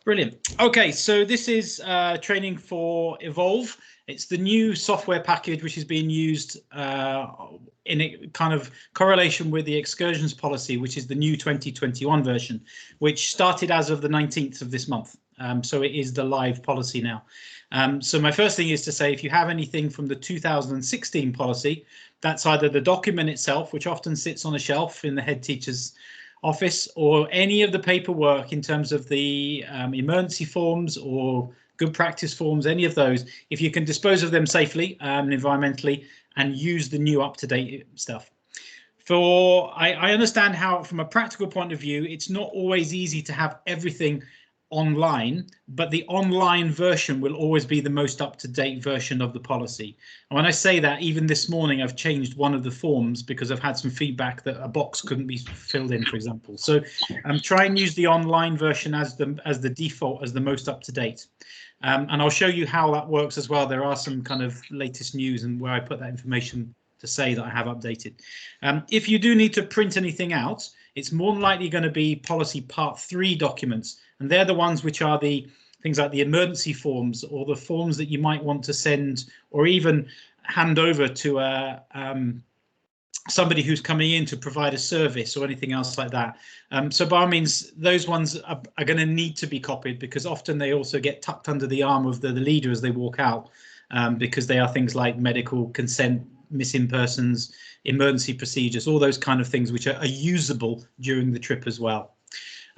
Brilliant. Okay, so this is training for Evolve. It's the new software package which is being used in a kind of correlation with the excursions policy, which is the new 2021 version, which started as of the 19th of this month. So it is the live policy now. So my first thing is to say, if you have anything from the 2016 policy, that's either the document itself, which often sits on a shelf in the head teacher's office, or any of the paperwork in terms of the emergency forms or good practice forms, any of those, if you can dispose of them safely environmentally and use the new up-to-date stuff. I understand how, from a practical point of view, it's not always easy to have everything online, but the online version will always be the most up-to-date version of the policy. And when I say that, even this morning I've changed one of the forms because I've had some feedback that a box couldn't be filled in, for example. So try and use the online version as the default, as the most up-to-date. And I'll show you how that works as well. There are some kind of latest news and where I put that information to say that I have updated. If you do need to print anything out, it's more than likely going to be policy part 3 documents. And they're the ones which are the things like the emergency forms or the forms that you might want to send or even hand over to somebody who's coming in to provide a service or anything else like that. So by all means, those ones are going to need to be copied, because often they also get tucked under the arm of the leader as they walk out, because they are things like medical consent, missing persons, emergency procedures, all those kind of things which are usable during the trip as well.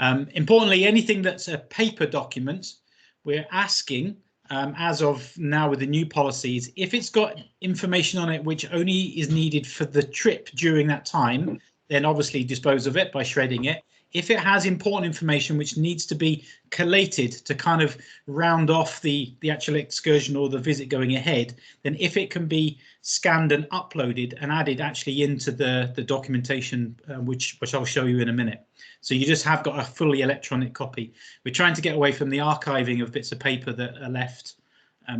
Importantly, anything that's a paper document, we're asking, as of now with the new policies, if it's got information on it which only is needed for the trip during that time, then obviously dispose of it by shredding it. If it has important information which needs to be collated to kind of round off the actual excursion or the visit going ahead, then if it can be scanned and uploaded and added actually into the documentation, which I'll show you in a minute. So you just have got a fully electronic copy. We're trying to get away from the archiving of bits of paper that are left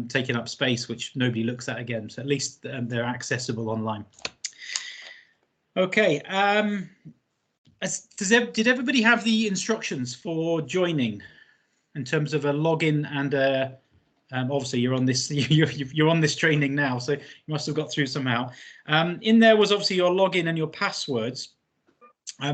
taking up space, which nobody looks at again. So at least they're accessible online. Okay. Did everybody have the instructions for joining in terms of a login and obviously you're on this you're on this training now, so you must have got through somehow. In there was obviously your login and your passwords.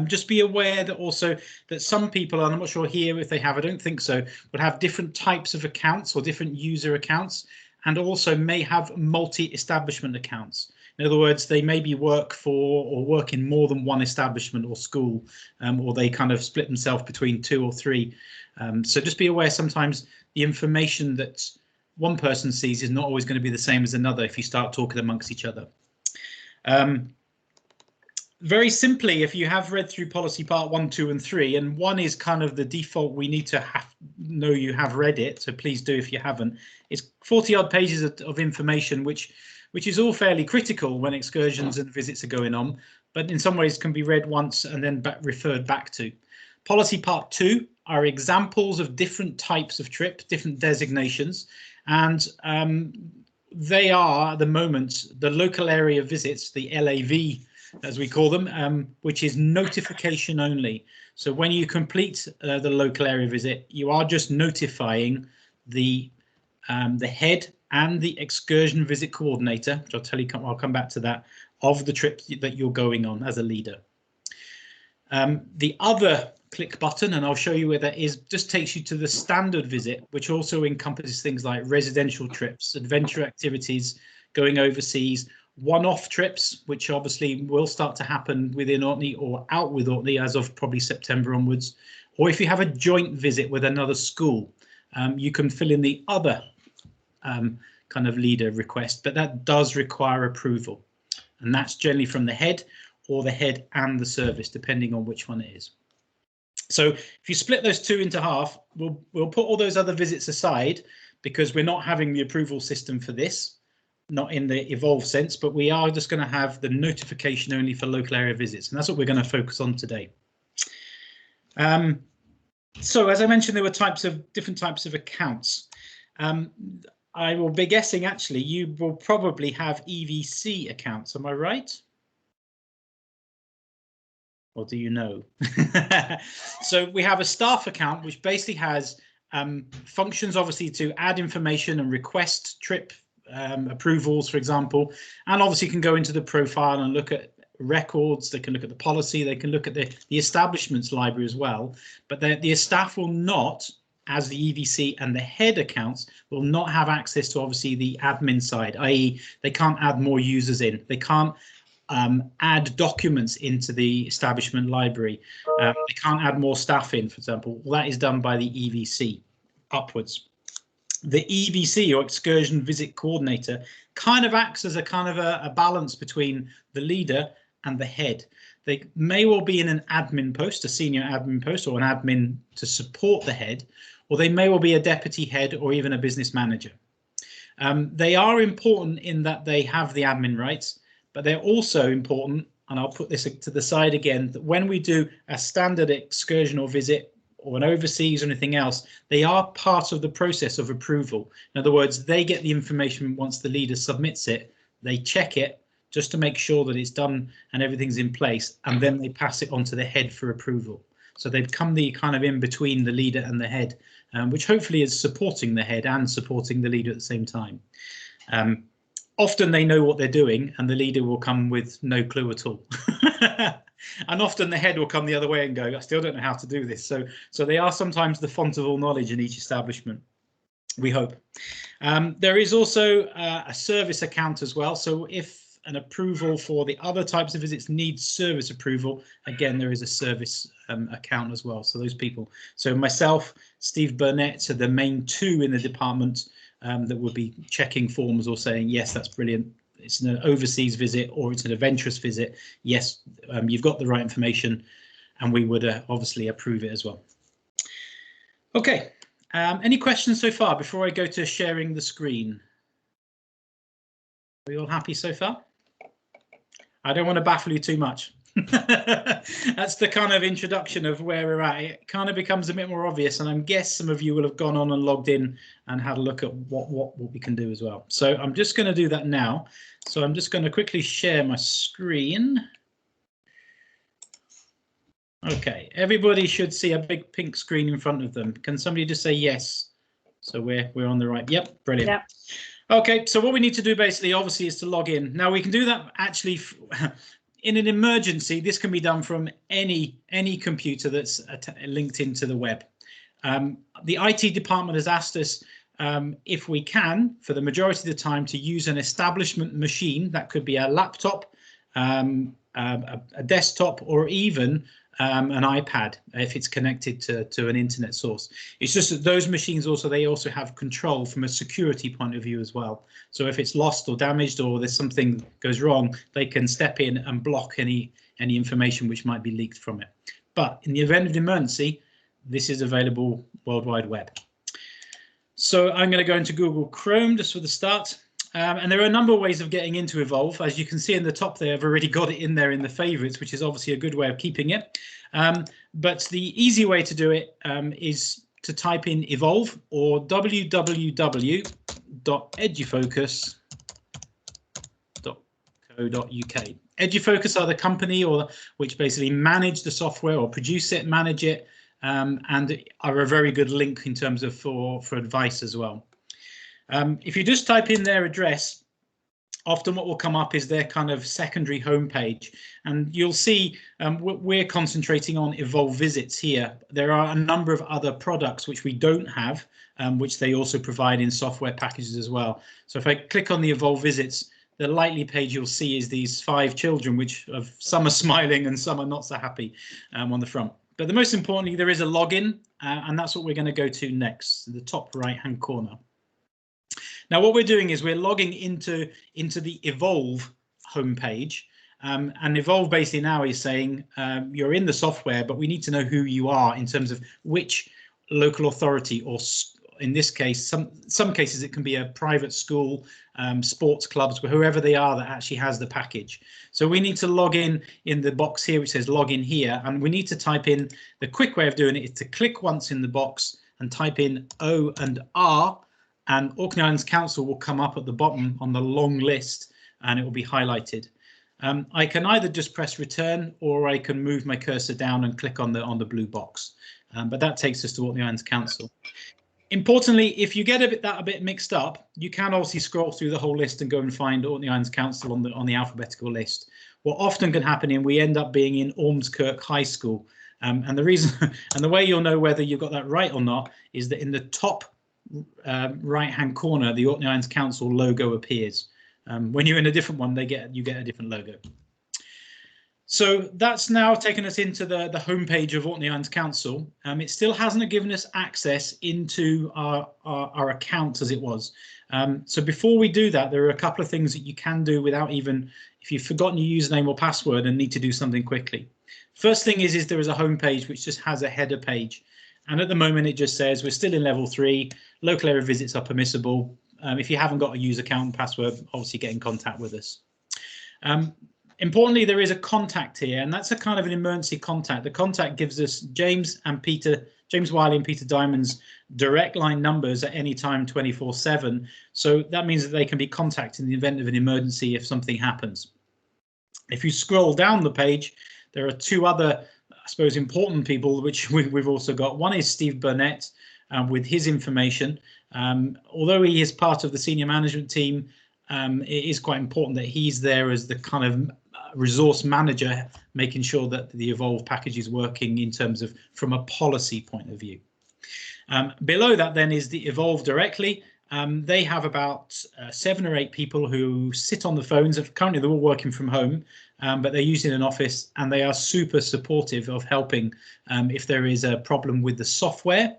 Just be aware that also that some people, and I'm not sure here if they have, I don't think so, would have different types of accounts or different user accounts, and also may have multi-establishment accounts. In other words, they maybe work for or work in more than one establishment or school, or they kind of split themselves between 2 or 3. So just be aware sometimes the information that one person sees is not always going to be the same as another if you start talking amongst each other. Very simply, if you have read through policy part 1, 2 and 3, and 1 is kind of the default, we need to know you have read it, so please do if you haven't. It's 40 odd pages of information which is all fairly critical when excursions and visits are going on, but in some ways can be read once and then referred back to. Policy part 2 are examples of different types of trip, different designations, and they are at the moment the local area visits, the LAV as we call them, which is notification only. So when you complete the local area visit, you are just notifying the head and the excursion visit coordinator, which I'll come back to that, of the trip that you're going on as a leader. The other click button, and I'll show you where that is, just takes you to the standard visit, which also encompasses things like residential trips, adventure activities, going overseas, one-off trips, which obviously will start to happen within Orkney or out with Orkney as of probably September onwards. Or if you have a joint visit with another school, you can fill in the other kind of leader request, but that does require approval. And that's generally from the head or the head and the service, depending on which one it is. So if you split those 2 into half, we'll put all those other visits aside because we're not having the approval system for this. Not in the Evolve sense, but we are just going to have the notification only for local area visits, and that's what we're going to focus on today. So as I mentioned, there were different types of accounts. I will be guessing actually you will probably have EVC accounts, am I right? Or do you know? So we have a staff account which basically has functions, obviously, to add information and request trip approvals, for example, and obviously can go into the profile and look at records. They can look at the policy, they can look at the establishment's library as well, but the staff will not, as the EVC and the head accounts, will not have access to obviously the admin side, i.e. they can't add more users in, they can't add documents into the establishment library, they can't add more staff in, for example. Well, that is done by the EVC upwards. The EVC, or Excursion Visit Coordinator, kind of acts as a kind of a balance between the leader and the head. They may well be in an admin post, a senior admin post, or an admin to support the head, or they may well be a deputy head or even a business manager. They are important in that they have the admin rights, but they're also important, and I'll put this to the side again, that when we do a standard excursion or visit or an overseas or anything else, they are part of the process of approval. In other words, they get the information once the leader submits it, they check it just to make sure that it's done and everything's in place, and then they pass it on to the head for approval. So they become the kind of in between the leader and the head, which hopefully is supporting the head and supporting the leader at the same time. Often they know what they're doing and the leader will come with no clue at all. And often the head will come the other way and go, I still don't know how to do this. So they are sometimes the font of all knowledge in each establishment, we hope. There is also a service account as well. So if an approval for the other types of visits needs service approval, again, there is a service account as well. So those people, so myself, Steve Burnett, are the main two in the department that would be checking forms or saying, yes, that's brilliant, it's an overseas visit or it's an adventurous visit, yes, you've got the right information, and we would obviously approve it as well. Okay, any questions so far before I go to sharing the screen? Are we all happy so far? I don't want to baffle you too much. That's the kind of introduction of where we're at. It kind of becomes a bit more obvious, and I guess some of you will have gone on and logged in and had a look at what we can do as well. So I'm just going to do that now. So I'm just going to quickly share my screen. Okay, everybody should see a big pink screen in front of them. Can somebody just say yes? So we're on the right. Yep, brilliant. Yep. Okay, so what we need to do basically, obviously, is to log in. Now we can do that actually in an emergency. This can be done from any computer that's linked into the web. The IT department has asked us if we can, for the majority of the time, to use an establishment machine. That could be a laptop, a desktop, or even an iPad if it's connected to an internet source. It's just that those machines they also have control from a security point of view as well. So if it's lost or damaged or there's something goes wrong, they can step in and block any information which might be leaked from it. But in the event of emergency, this is available World Wide Web. So I'm going to go into Google Chrome just for the start. And there are a number of ways of getting into Evolve. As you can see in the top there, I've already got it in there in the favorites, which is obviously a good way of keeping it. But the easy way to do it is to type in Evolve or www.edufocus.co.uk. Edufocus are the company which basically manage the software or produce it, manage it, and are a very good link in terms of for advice as well. If you just type in their address, often what will come up is their kind of secondary homepage, and you'll see we're concentrating on Evolve Visits here. There are a number of other products which we don't have, which they also provide in software packages as well. So if I click on the Evolve Visits, the likely page you'll see is these 5 children, which some are smiling and some are not so happy on the front. But the most importantly, there is a login, and that's what we're going to go to next, the top right-hand corner. Now, what we're doing is we're logging into the Evolve homepage, and Evolve basically now is saying you're in the software, but we need to know who you are in terms of which local authority, or in this case, some cases it can be a private school, sports clubs, whoever they are that actually has the package. So we need to log in the box here which says login here, and we need to type in, the quick way of doing it is to click once in the box and type in O and R, and Orkney Islands Council will come up at the bottom on the long list and it will be highlighted. I can either just press return, or I can move my cursor down and click on the blue box, but that takes us to Orkney Islands Council. Importantly, if you get a bit mixed up, you can obviously scroll through the whole list and go and find Orkney Islands Council on the alphabetical list. What often can happen is we end up being in Ormskirk High School, and the reason and the way you'll know whether you've got that right or not is that in the top right-hand corner, the Orkney Islands Council logo appears. When you're in a different one, you get a different logo. So that's now taken us into the homepage of Orkney Islands Council. It still hasn't given us access into our account as it was. So before we do that, there are a couple of things that you can do without even, if you've forgotten your username or password and need to do something quickly. First thing is there is a homepage which just has a header page. And at the moment, it just says we're still in level 3, local area visits are permissible. If you haven't got a user account and password, obviously get in contact with us. Importantly, there is a contact here, and that's a kind of an emergency contact. The contact gives us James Wiley and Peter Diamond's direct line numbers at any time 24/7. So that means that they can be contacted in the event of an emergency if something happens. If you scroll down the page, there are two other, I suppose, important people which we've also got. One is Steve Burnett with his information. Although he is part of the senior management team, it is quite important that he's there as the kind of resource manager, making sure that the Evolve package is working in terms of from a policy point of view. Below that then is the Evolve directly. They have about 7 or 8 people who sit on the phones. Currently they're all working from home, but they're using an office, and they are super supportive of helping if there is a problem with the software,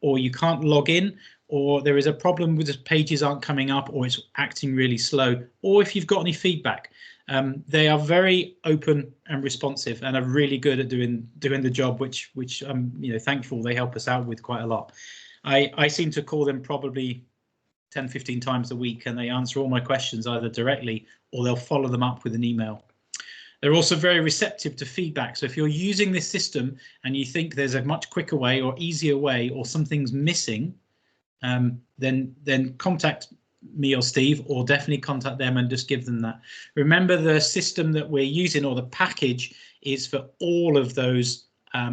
or you can't log in, or there is a problem with the pages aren't coming up, or it's acting really slow, or if you've got any feedback. They are very open and responsive, and are really good at doing the job, which I'm thankful they help us out with quite a lot. I seem to call them probably 10-15 times a week, and they answer all my questions either directly or they'll follow them up with an email. They're also very receptive to feedback. So if you're using this system and you think there's a much quicker way or easier way, or something's missing, then contact me or Steve, or definitely contact them and just give them that. Remember, the system that we're using, or the package, is for all of those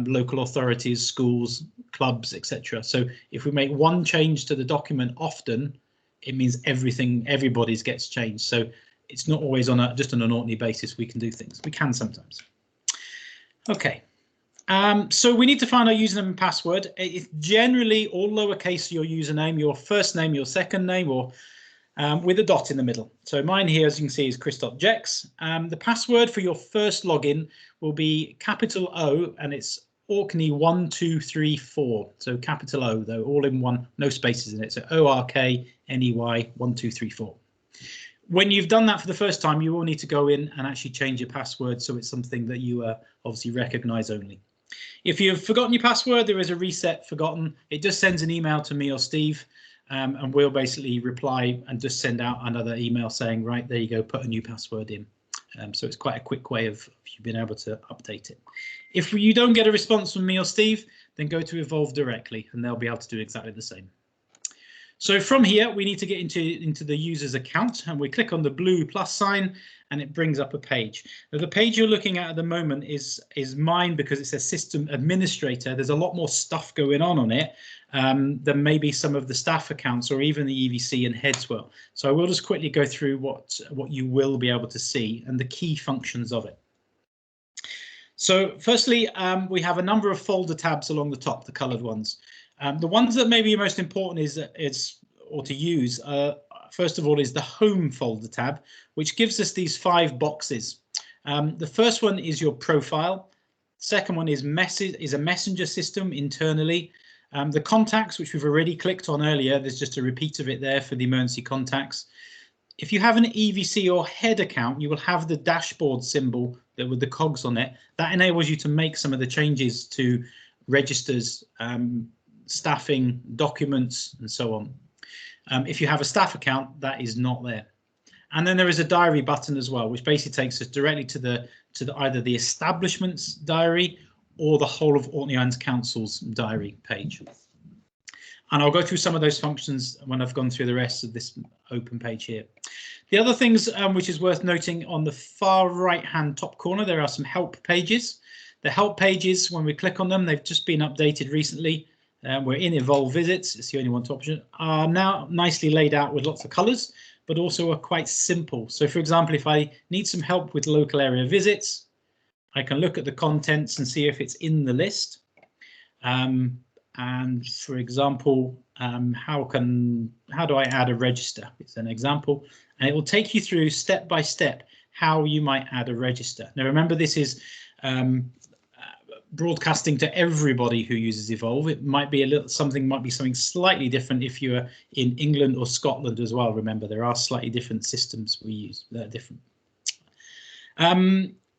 local authorities, schools, clubs, etc. So if we make one change to the document often, it means everybody's gets changed. So it's not always just on an Orkney basis we can do things. We can sometimes. Okay. So we need to find our username and password. It's generally all lowercase, your username, your first name, your second name, or with a dot in the middle. So mine here, as you can see, is chris.jex. The password for your first login will be capital O, and it's Orkney 1234. So capital O, though, all in one, no spaces in it. So ORKNEY 1234. When you've done that for the first time, you will need to go in and actually change your password, so it's something that you obviously recognise only. If you've forgotten your password, there is a reset forgotten. It just sends an email to me or Steve, and we'll basically reply and just send out another email saying, right, there you go, put a new password in. So it's quite a quick way of you being able to update it. If you don't get a response from me or Steve, then go to Evolve directly, and they'll be able to do exactly the same. So from here, we need to get into the user's account, and we click on the blue plus sign, and it brings up a page. Now, the page you're looking at the moment is mine, because it says system administrator. There's a lot more stuff going on it than maybe some of the staff accounts or even the EVC and Headswell. So I will just quickly go through what you will be able to see and the key functions of it. So firstly, we have a number of folder tabs along the top, the coloured ones. The ones that may be most important or to use, first of all, is the home folder tab, which gives us these 5 boxes. The first one is your profile. Second one is a messenger system internally. The contacts, which we've already clicked on earlier, there's just a repeat of it there for the emergency contacts. If you have an EVC or head account, you will have the dashboard symbol with the cogs on it. That enables you to make some of the changes to registers, staffing, documents, and so on. If you have a staff account, that is not there. And then there is a diary button as well, which basically takes us directly to either the establishment's diary or the whole of Orkney Islands Council's diary page. And I'll go through some of those functions when I've gone through the rest of this open page here. The other things which is worth noting, on the far right hand top corner, there are some help pages. The help pages, when we click on them, they've just been updated recently. we're in Evolve Visits, it's the only one option, are now nicely laid out with lots of colours, but also are quite simple. So for example, if I need some help with local area visits, I can look at the contents and see if it's in the list. And for example, how do I add a register? It's an example, and it will take you through step by step how you might add a register. Now remember, this is broadcasting to everybody who uses Evolve. It might be something slightly different if you're in England or Scotland as well. Remember, there are slightly different systems we use that are different.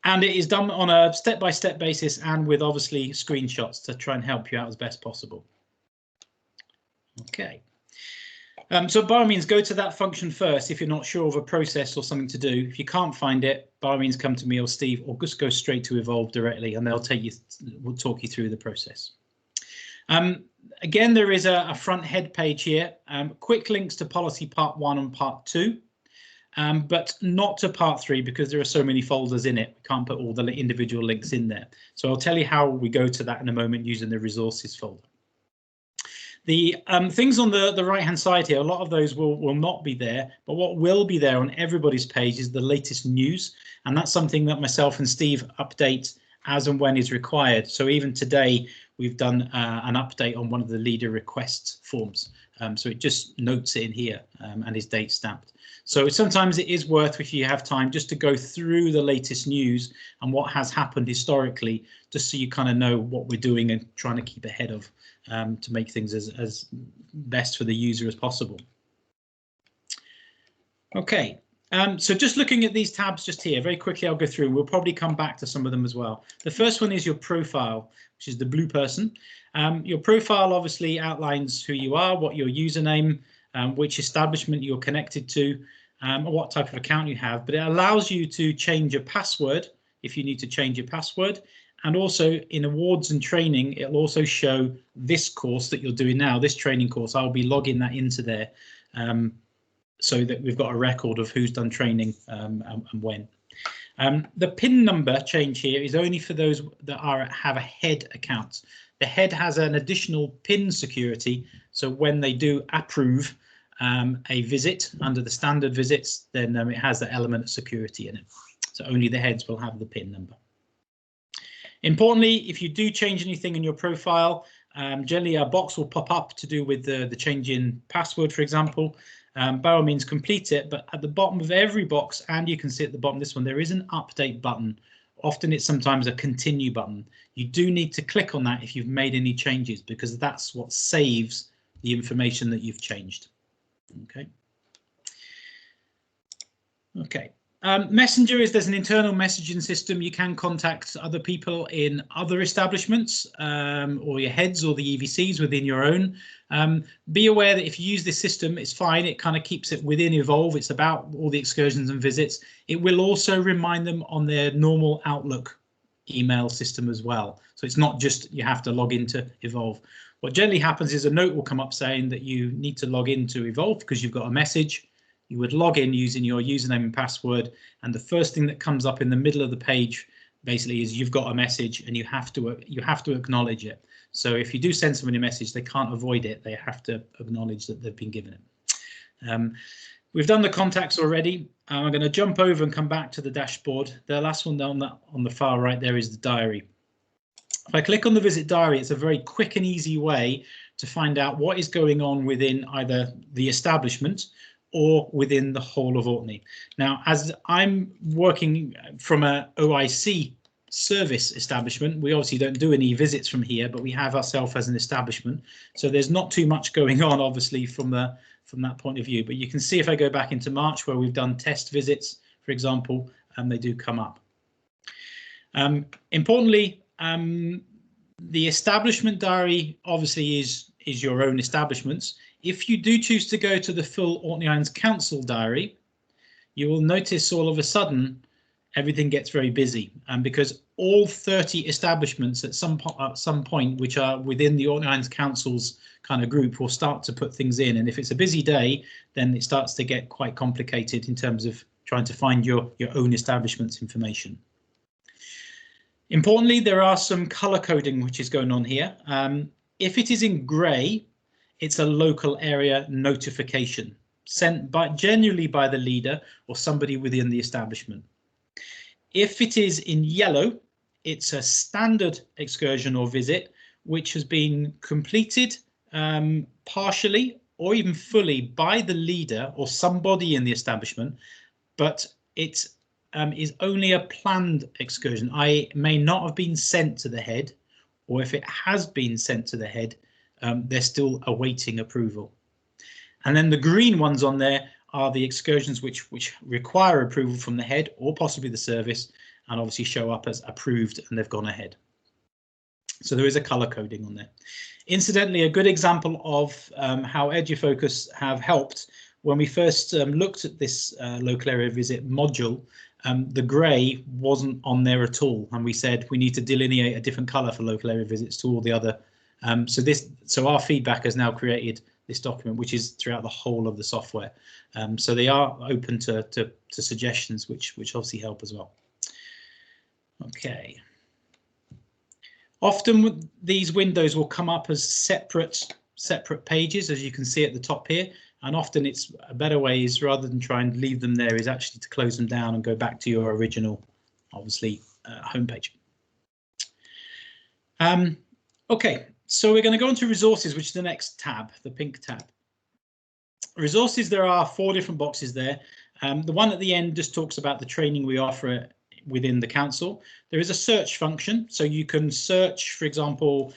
And it is done on a step-by-step basis and with obviously screenshots to try and help you out as best possible. Okay. So by all means, go to that function first if you're not sure of a process or something to do. If you can't find it, by all means, come to me or Steve, or just go straight to Evolve directly, and we'll talk you through the process. Again, there is a front head page here. Quick links to policy part 1 and part 2. But not to part 3 because there are so many folders in it. We can't put all the individual links in there. So I'll tell you how we go to that in a moment using the resources folder. The things on the right hand side here, a lot of those will not be there, but what will be there on everybody's page is the latest news. And that's something that myself and Steve update as and when is required. So even today, we've done an update on one of the leader requests forms. So it just notes it in here and is date stamped. So sometimes it is worth, if you have time, just to go through the latest news and what has happened historically, just so you kind of know what we're doing and trying to keep ahead of to make things as best for the user as possible. OK, so just looking at these tabs just here, very quickly, I'll go through. We'll probably come back to some of them as well. The first one is your profile, which is the blue person. Your profile obviously outlines who you are, what your username, which establishment you're connected to, what type of account you have, but it allows you to change your password if you need to change your password. And also in awards and training, it'll also show this course that you're doing now, this training course. I'll be logging that into there so that we've got a record of who's done training and when. The PIN number change here is only for those that have a head account. The head has an additional PIN security, so when they do approve a visit under the standard visits, then it has that element of security in it. So only the heads will have the PIN number. Importantly, if you do change anything in your profile, generally a box will pop up to do with the change in password, for example. By all means, complete it, but at the bottom of every box, and you can see at the bottom of this one, there is an update button. Often it's sometimes a continue button. You do need to click on that if you've made any changes, because that's what saves the information that you've changed. Okay. Okay. Messenger is there's an internal messaging system. You can contact other people in other establishments or your heads or the EVCs within your own. Be aware that if you use this system, it's fine. It kind of keeps it within Evolve. It's about all the excursions and visits. It will also remind them on their normal Outlook email system as well. So it's not just you have to log into Evolve. What generally happens is a note will come up saying that you need to log into Evolve because you've got a message. You would log in using your username and password, and the first thing that comes up in the middle of the page basically is you've got a message and you have to acknowledge it. So if you do send somebody a message, they can't avoid it. They have to acknowledge that they've been given it. We've done the contacts already. I'm going to jump over and come back to the dashboard. The last one down on the far right there is the diary. If I click on the visit diary, it's a very quick and easy way to find out what is going on within either the establishment or within the whole of Orkney. Now, as I'm working from a OIC service establishment, we obviously don't do any visits from here, but we have ourselves as an establishment. So there's not too much going on, obviously, from that point of view. But you can see if I go back into March, where we've done test visits, for example, they do come up. Importantly, the establishment diary obviously is your own establishment's. If you do choose to go to the full Orkney Islands Council diary, you will notice all of a sudden everything gets very busy, and because all 30 establishments at some point which are within the Orkney Islands Council's kind of group will start to put things in, and if it's a busy day, then it starts to get quite complicated in terms of trying to find your own establishment's information. Importantly, there are some color coding which is going on here. If it is in grey, it's a local area notification sent generally by the leader or somebody within the establishment. If it is in yellow, it's a standard excursion or visit which has been completed partially or even fully by the leader or somebody in the establishment, but it is only a planned excursion. It may not have been sent to the head, or if it has been sent to the head, they're still awaiting approval. And then the green ones on there are the excursions which require approval from the head or possibly the service, and obviously show up as approved and they've gone ahead. So there is a colour coding on there. Incidentally, a good example of how EduFocus have helped when we first looked at this local area visit module, the grey wasn't on there at all, and we said we need to delineate a different colour for local area visits to all the other. So our feedback has now created this document, which is throughout the whole of the software. So they are open to suggestions, which obviously help as well. Okay. Often these windows will come up as separate pages, as you can see at the top here. And often it's a better way is, rather than try and leave them there, is actually to close them down and go back to your original, obviously, homepage. Okay, so we're going to go into resources, which is the next tab, the pink tab. Resources, there are 4 different boxes there. The one at the end just talks about the training we offer within the council. There is a search function, so you can search, for example,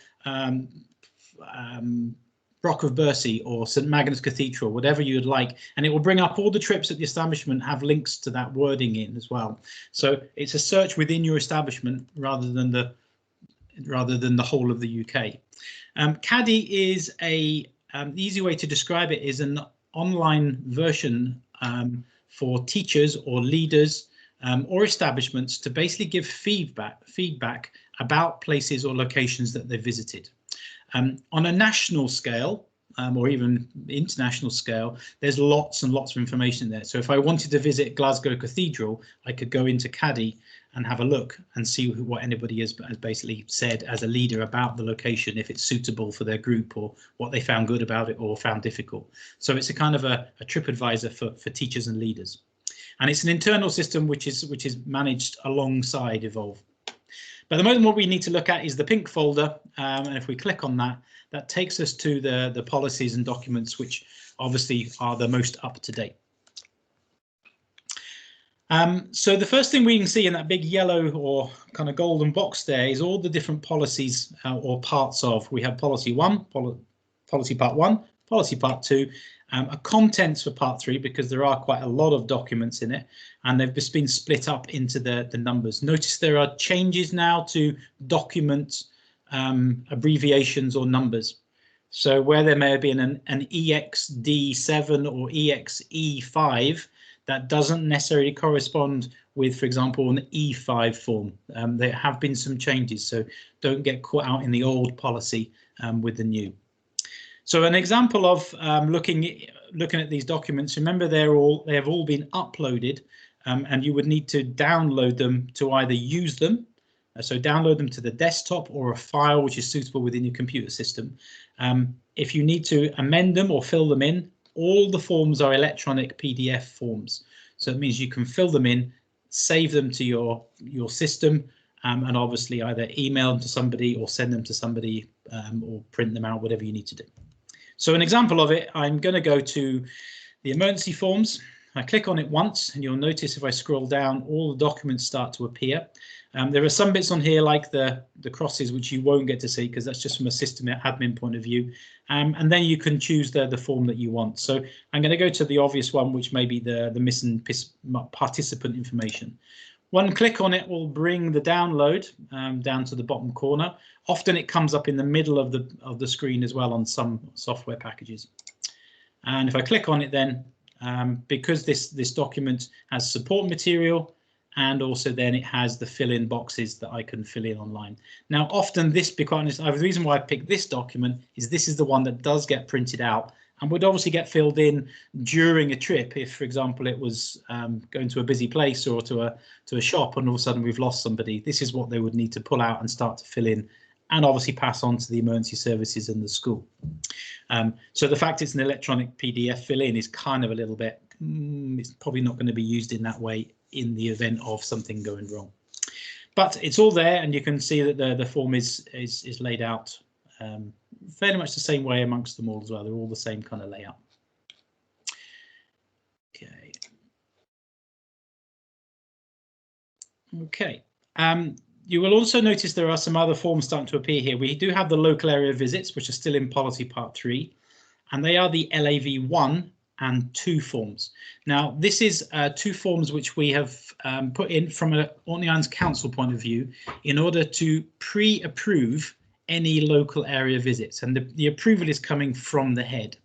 Brock of Bursey or St Magnus Cathedral, whatever you'd like, and it will bring up all the trips at the establishment, have links to that wording in as well. So it's a search within your establishment rather than the whole of the UK. Caddy is the easy way to describe it is an online version for teachers or leaders or establishments to basically give feedback about places or locations that they visited. On a national scale, or even international scale, there's lots and lots of information there. So if I wanted to visit Glasgow Cathedral, I could go into Caddy and have a look and see what anybody has basically said as a leader about the location, if it's suitable for their group or what they found good about it or found difficult. So it's a kind of a TripAdvisor for teachers and leaders. And it's an internal system which is managed alongside Evolve. But at the moment, what we need to look at is the pink folder, and if we click on that, that takes us to the policies and documents, which obviously are the most up to date. So the first thing we can see in that big yellow or kind of golden box there is all the different policies or parts of. We have policy 1, policy part 1, policy part 2, a contents for part 3, because there are quite a lot of documents in it, and they've just been split up into the numbers. Notice there are changes now to document abbreviations or numbers. So where there may have been an EXD7 or EXE5, that doesn't necessarily correspond with, for example, an E5 form. There have been some changes, so don't get caught out in the old policy with the new. So an example of looking at these documents, remember they have all been uploaded, and you would need to download them to either use them, so download them to the desktop, or a file which is suitable within your computer system. If you need to amend them or fill them in, all the forms are electronic PDF forms. So it means you can fill them in, save them to your system, and obviously either email them to somebody or send them to somebody, or print them out, whatever you need to do. So an example of it, I'm going to go to the emergency forms. I click on it once, and you'll notice if I scroll down, all the documents start to appear. There are some bits on here like the crosses, which you won't get to see because that's just from a system admin point of view. And then you can choose the form that you want. So I'm going to go to the obvious one, which may be the missing participant information. One click on it will bring the download down to the bottom corner. Often it comes up in the middle of the screen as well on some software packages. And if I click on it then, because this document has support material, and also then it has the fill-in boxes that I can fill in online. Now, often this, be quite honest, the reason why I picked this document is this is the one that does get printed out and would obviously get filled in during a trip if, for example, it was going to a busy place or to a shop and all of a sudden we've lost somebody. This is what they would need to pull out and start to fill in and obviously pass on to the emergency services and the school. So the fact it's an electronic PDF fill-in is kind of a little bit, it's probably not going to be used in that way in the event of something going wrong. But it's all there, and you can see that the form is laid out fairly much the same way amongst them all as well. They're all the same kind of layout. Okay. Okay. You will also notice there are some other forms starting to appear here. We do have the local area visits, which are still in policy part 3, and they are the LAV1 and 2 forms. Now, this is 2 forms which we have put in from an Orkney Islands Council point of view in order to pre-approve any local area visits, and the approval is coming from the head.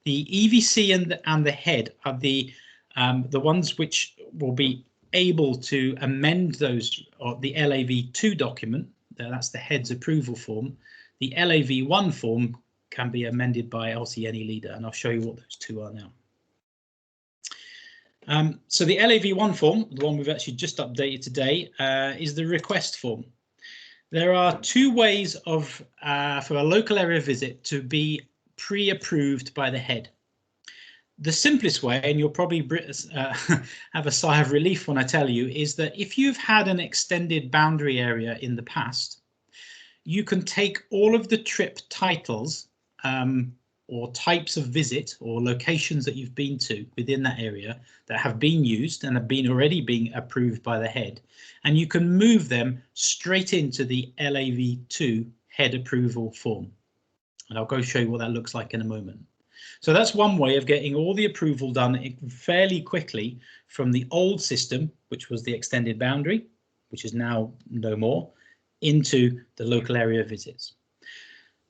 The EVC and the head are the ones which will be able to amend those, or the LAV2 document, that's the head's approval form. The LAV1 form can be amended by obviously any leader, and I'll show you what those 2 are now. So the LAV1 form, the one we've actually just updated today, is the request form. There are 2 ways of for a local area visit to be pre-approved by the head. The simplest way, and you'll probably have a sigh of relief when I tell you, is that if you've had an extended boundary area in the past, you can take all of the trip titles or types of visit or locations that you've been to within that area that have been used and have been already being approved by the head, and you can move them straight into the LAV2 head approval form. And I'll go show you what that looks like in a moment. So that's one way of getting all the approval done fairly quickly from the old system, which was the extended boundary, which is now no more, into the local area visits.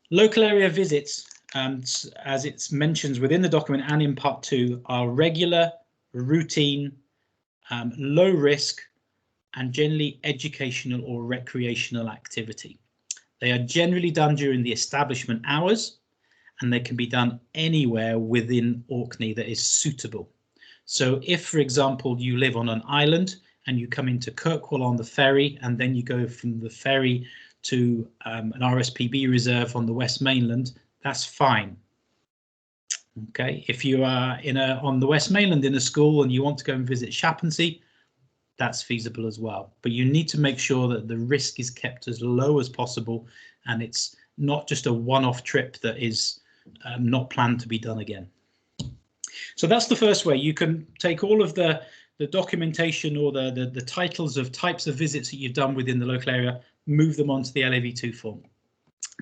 Local area visits, as it's mentions within the document and in part 2, are regular, routine, low risk, and generally educational or recreational activity. They are generally done during the establishment hours, and they can be done anywhere within Orkney that is suitable. So if, for example, you live on an island and you come into Kirkwall on the ferry, and then you go from the ferry to an RSPB reserve on the West Mainland, that's fine. Okay, if you are on the West Mainland in a school and you want to go and visit Shappensea, that's feasible as well. But you need to make sure that the risk is kept as low as possible, and it's not just a one-off trip that is not planned to be done again. So that's the first way. You can take all of the documentation or the titles of types of visits that you've done within the local area, move them onto the LAV2 form.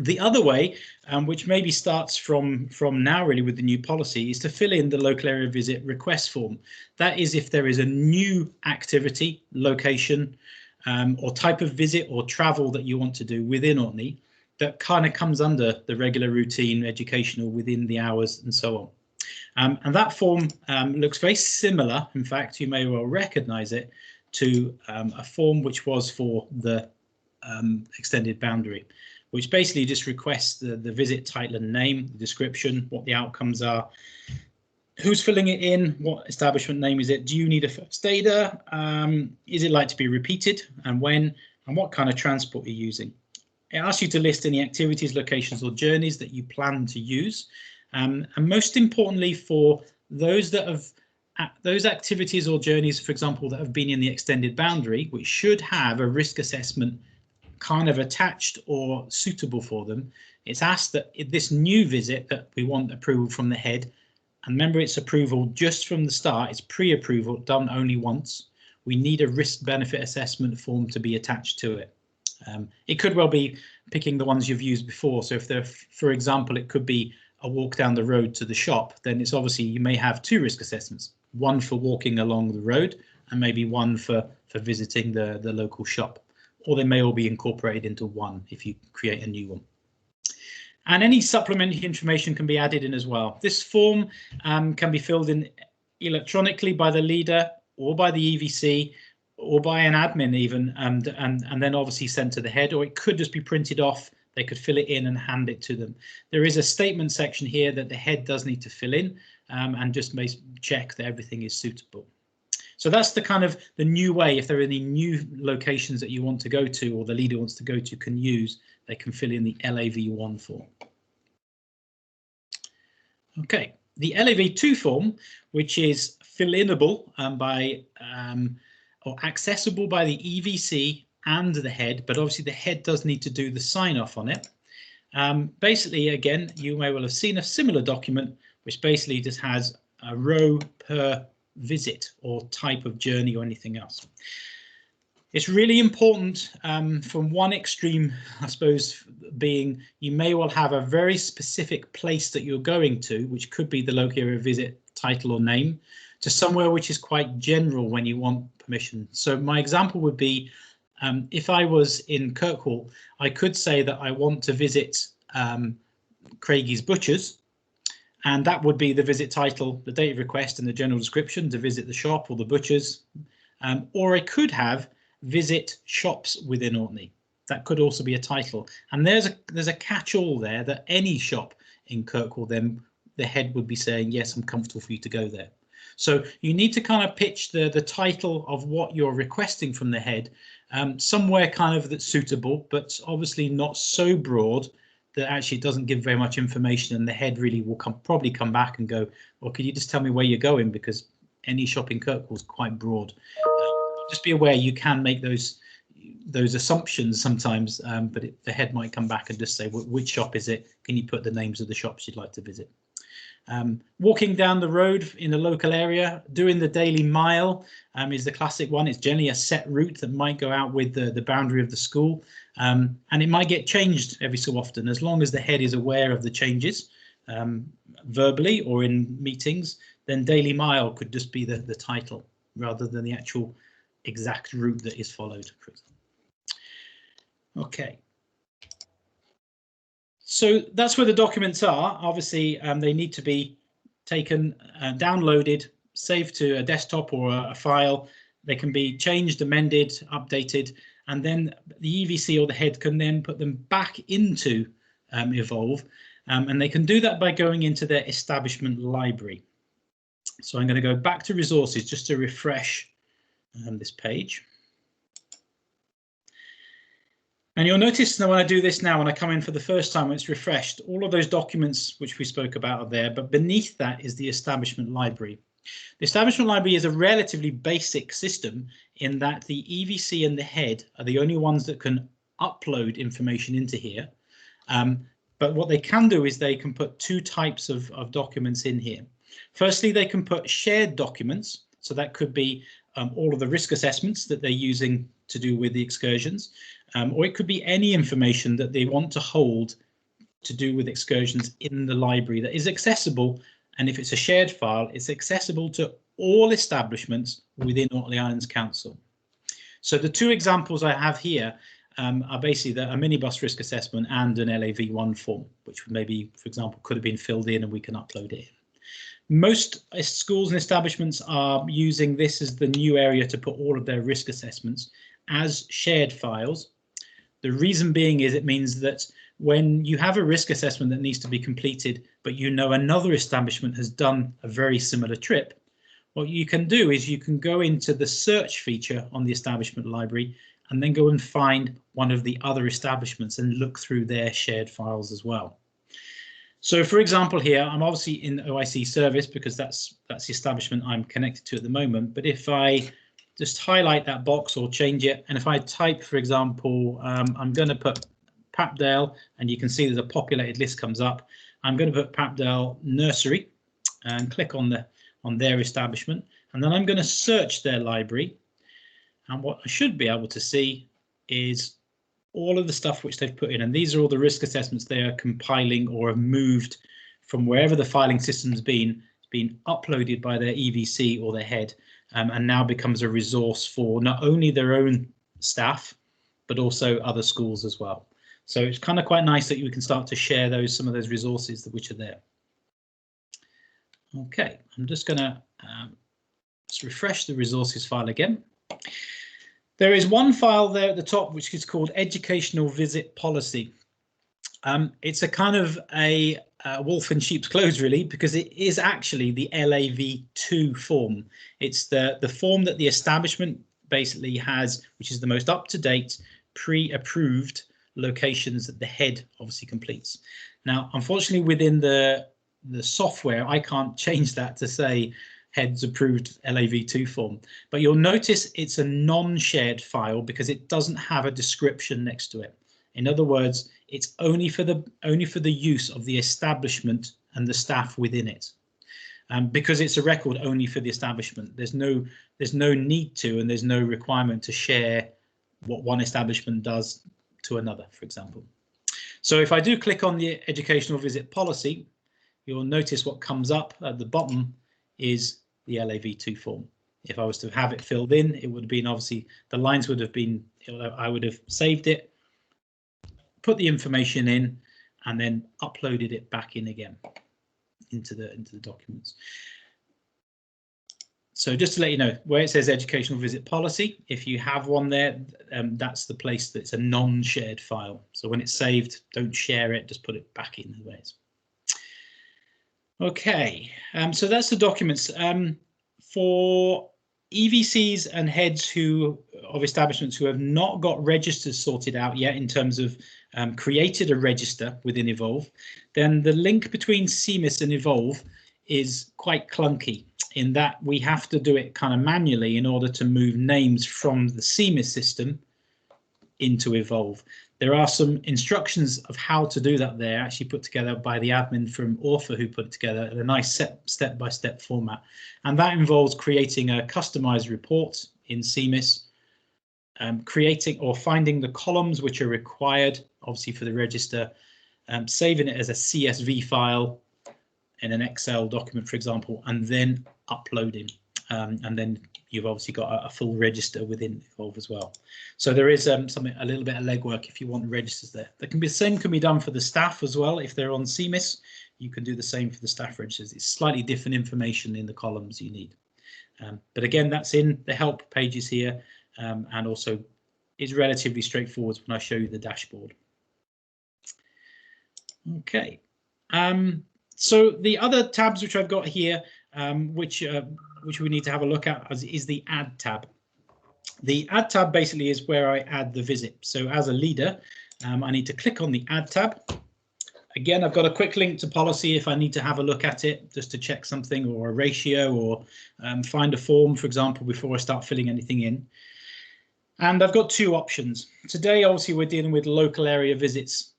The other way, which maybe starts from now really with the new policy, is to fill in the local area visit request form. That is if there is a new activity, location, or type of visit or travel that you want to do within Orkney that kind of comes under the regular routine, educational, within the hours and so on. And that form looks very similar. In fact, you may well recognise it to a form which was for the extended boundary, which basically just requests the visit title and name, the description, what the outcomes are, who's filling it in, what establishment name is it, do you need a first aider, is it like to be repeated, and when, and what kind of transport you're using. It asks you to list any activities, locations or journeys that you plan to use. And most importantly, for those that have those activities or journeys, for example, that have been in the extended boundary, which should have a risk assessment kind of attached or suitable for them, it's asked that this new visit that we want approval from the head, and remember it's approval just from the start, it's pre-approval, done only once. We need a risk benefit assessment form to be attached to it. It could well be picking the ones you've used before. So if they're, for example, it could be a walk down the road to the shop, then it's obviously you may have 2 risk assessments, one for walking along the road and maybe one for visiting the local shop, or they may all be incorporated into one if you create a new one. And any supplementary information can be added in as well. This form can be filled in electronically by the leader or by the EVC or by an admin even, and then obviously sent to the head, or it could just be printed off. They could fill it in and hand it to them. There is a statement section here that the head does need to fill in and just check that everything is suitable. So that's the kind of the new way. If there are any new locations that you want to go to, or the leader wants to go to, can use, they can fill in the LAV1 form. Okay, the LAV2 form, which is fill-inable by or accessible by the EVC and the head, but obviously the head does need to do the sign-off on it. Basically, again, you may well have seen a similar document, which basically just has a row per visit or type of journey or anything else. It's really important from one extreme, I suppose, being you may well have a very specific place that you're going to, which could be the local area visit title or name, to somewhere which is quite general when you want permission. So my example would be if I was in Kirkwall, I could say that I want to visit Craigie's Butchers, and that would be the visit title, the date of request, and the general description to visit the shop or the butchers. Or I could have visit shops within Orkney. That could also be a title. And there's a catch-all there that any shop in Kirkwall, then the head would be saying, yes, I'm comfortable for you to go there. So you need to kind of pitch the title of what you're requesting from the head somewhere kind of that's suitable, but obviously not so broad that actually doesn't give very much information, and the head really will probably come back and go, well, could you just tell me where you're going, because any shop in Kirkwall is quite broad. Just be aware you can make those assumptions sometimes, but the head might come back and just say, which shop is it? Can you put the names of the shops you'd like to visit? Walking down the road in the local area, doing the daily mile is the classic one. It's generally a set route that might go out with the boundary of the school, and it might get changed every so often, as long as the head is aware of the changes verbally or in meetings. Then daily mile could just be the title rather than the actual exact route that is followed, for example. Okay. So that's where the documents are. Obviously, they need to be taken, downloaded, saved to a desktop or a file. They can be changed, amended, updated, and then the EVC or the head can then put them back into Evolve. And they can do that by going into their establishment library. So I'm going to go back to resources just to refresh this page. And you'll notice that when I do this now, when I come in for the first time, when it's refreshed, all of those documents which we spoke about are there, but beneath that is the establishment library. The establishment library is a relatively basic system in that the EVC and the head are the only ones that can upload information into here. But what they can do is they can put two types of documents in here. Firstly, they can put shared documents. So that could be all of the risk assessments that they're using to do with the excursions, or it could be any information that they want to hold to do with excursions in the library that is accessible. And if it's a shared file, it's accessible to all establishments within Orkney Islands Council. So the two examples I have here are basically a minibus risk assessment and an LAV1 form, which maybe, for example, could have been filled in and we can upload it in. Most schools and establishments are using this as the new area to put all of their risk assessments as shared files. The reason being is it means that when you have a risk assessment that needs to be completed, but you know another establishment has done a very similar trip, what you can do is you can go into the search feature on the establishment library and then go and find one of the other establishments and look through their shared files as well. So, for example, here I'm obviously in OIC service because that's the establishment I'm connected to at the moment. But if I just highlight that box or change it, and if I type, for example, I'm going to put Papdale, and you can see there's a populated list comes up. I'm going to put Papdale Nursery and click on their establishment, and then I'm going to search their library. And what I should be able to see is all of the stuff which they've put in, and these are all the risk assessments they are compiling or have moved from wherever the filing system's been. It's been uploaded by their EVC or their head, and now becomes a resource for not only their own staff, but also other schools as well. So it's kind of quite nice that you can start to share some of those resources which are there. Okay, I'm just going to let's refresh the resources file again. There is one file there at the top which is called Educational Visit Policy. It's a kind of a wolf in sheep's clothes, really, because it is actually the LAV2 form. It's the form that the establishment basically has, which is the most up-to-date, pre-approved locations that the head obviously completes. Now, unfortunately, within the software, I can't change that to say heads approved LAV2 form, but you'll notice it's a non-shared file because it doesn't have a description next to it. In other words, it's only for the use of the establishment and the staff within it. Because it's a record only for the establishment, there's no need to, and there's no requirement to share what one establishment does to another, for example. So if I do click on the educational visit policy, you'll notice what comes up at the bottom is the LAV2 form. If I was to have it filled in, it would have been, obviously the lines would have been, I would have saved it, put the information in, and then uploaded it back in again into the documents. So just to let you know, where it says educational visit policy, if you have one there, that's the place that's a non-shared file. So when it's saved, don't share it, just put it back in the way it's. Okay, so that's the documents. For EVCs and heads of establishments who have not got registers sorted out yet in terms of created a register within Evolve, then the link between CMIS and Evolve is quite clunky in that we have to do it kind of manually in order to move names from the CMIS system into Evolve. There are some instructions of how to do that there, actually put together by the admin from Orpha, who put it together in a nice step-by-step format. And that involves creating a customized report in CMIS, creating or finding the columns which are required, obviously for the register, saving it as a CSV file in an Excel document, for example, and then uploading. And then you've obviously got a full register within Evolve as well. So there is a little bit of legwork if you want registers there. The same can be done for the staff as well. If they're on CMIS, you can do the same for the staff registers. It's slightly different information in the columns you need. But again, that's in the help pages here, and also is relatively straightforward when I show you the dashboard. Okay. So the other tabs which I've got here, which we need to have a look at, is the Add tab. The Add tab basically is where I add the visit. So as a leader, I need to click on the Add tab. Again, I've got a quick link to policy if I need to have a look at it, just to check something, or a ratio, or find a form, for example, before I start filling anything in. And I've got two options. Today, obviously, we're dealing with local area visits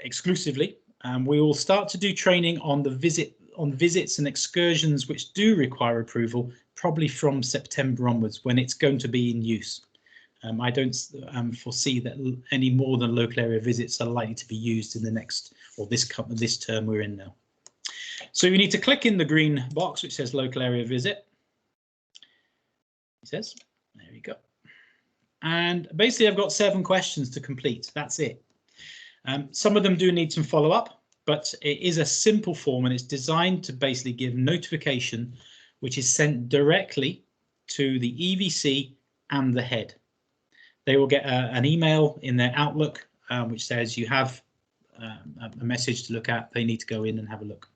exclusively. We will start to do training on visits and excursions which do require approval, probably from September onwards, when it's going to be in use. I don't foresee that any more than local area visits are likely to be used in the next, or this term we're in now. So you need to click in the green box which says local area visit. It says, there we go. And basically I've got 7 questions to complete. That's it. Some of them do need some follow-up, but it is a simple form and it's designed to basically give notification which is sent directly to the EVC and the head. They will get an email in their Outlook which says you have a message to look at. They need to go in and have a look.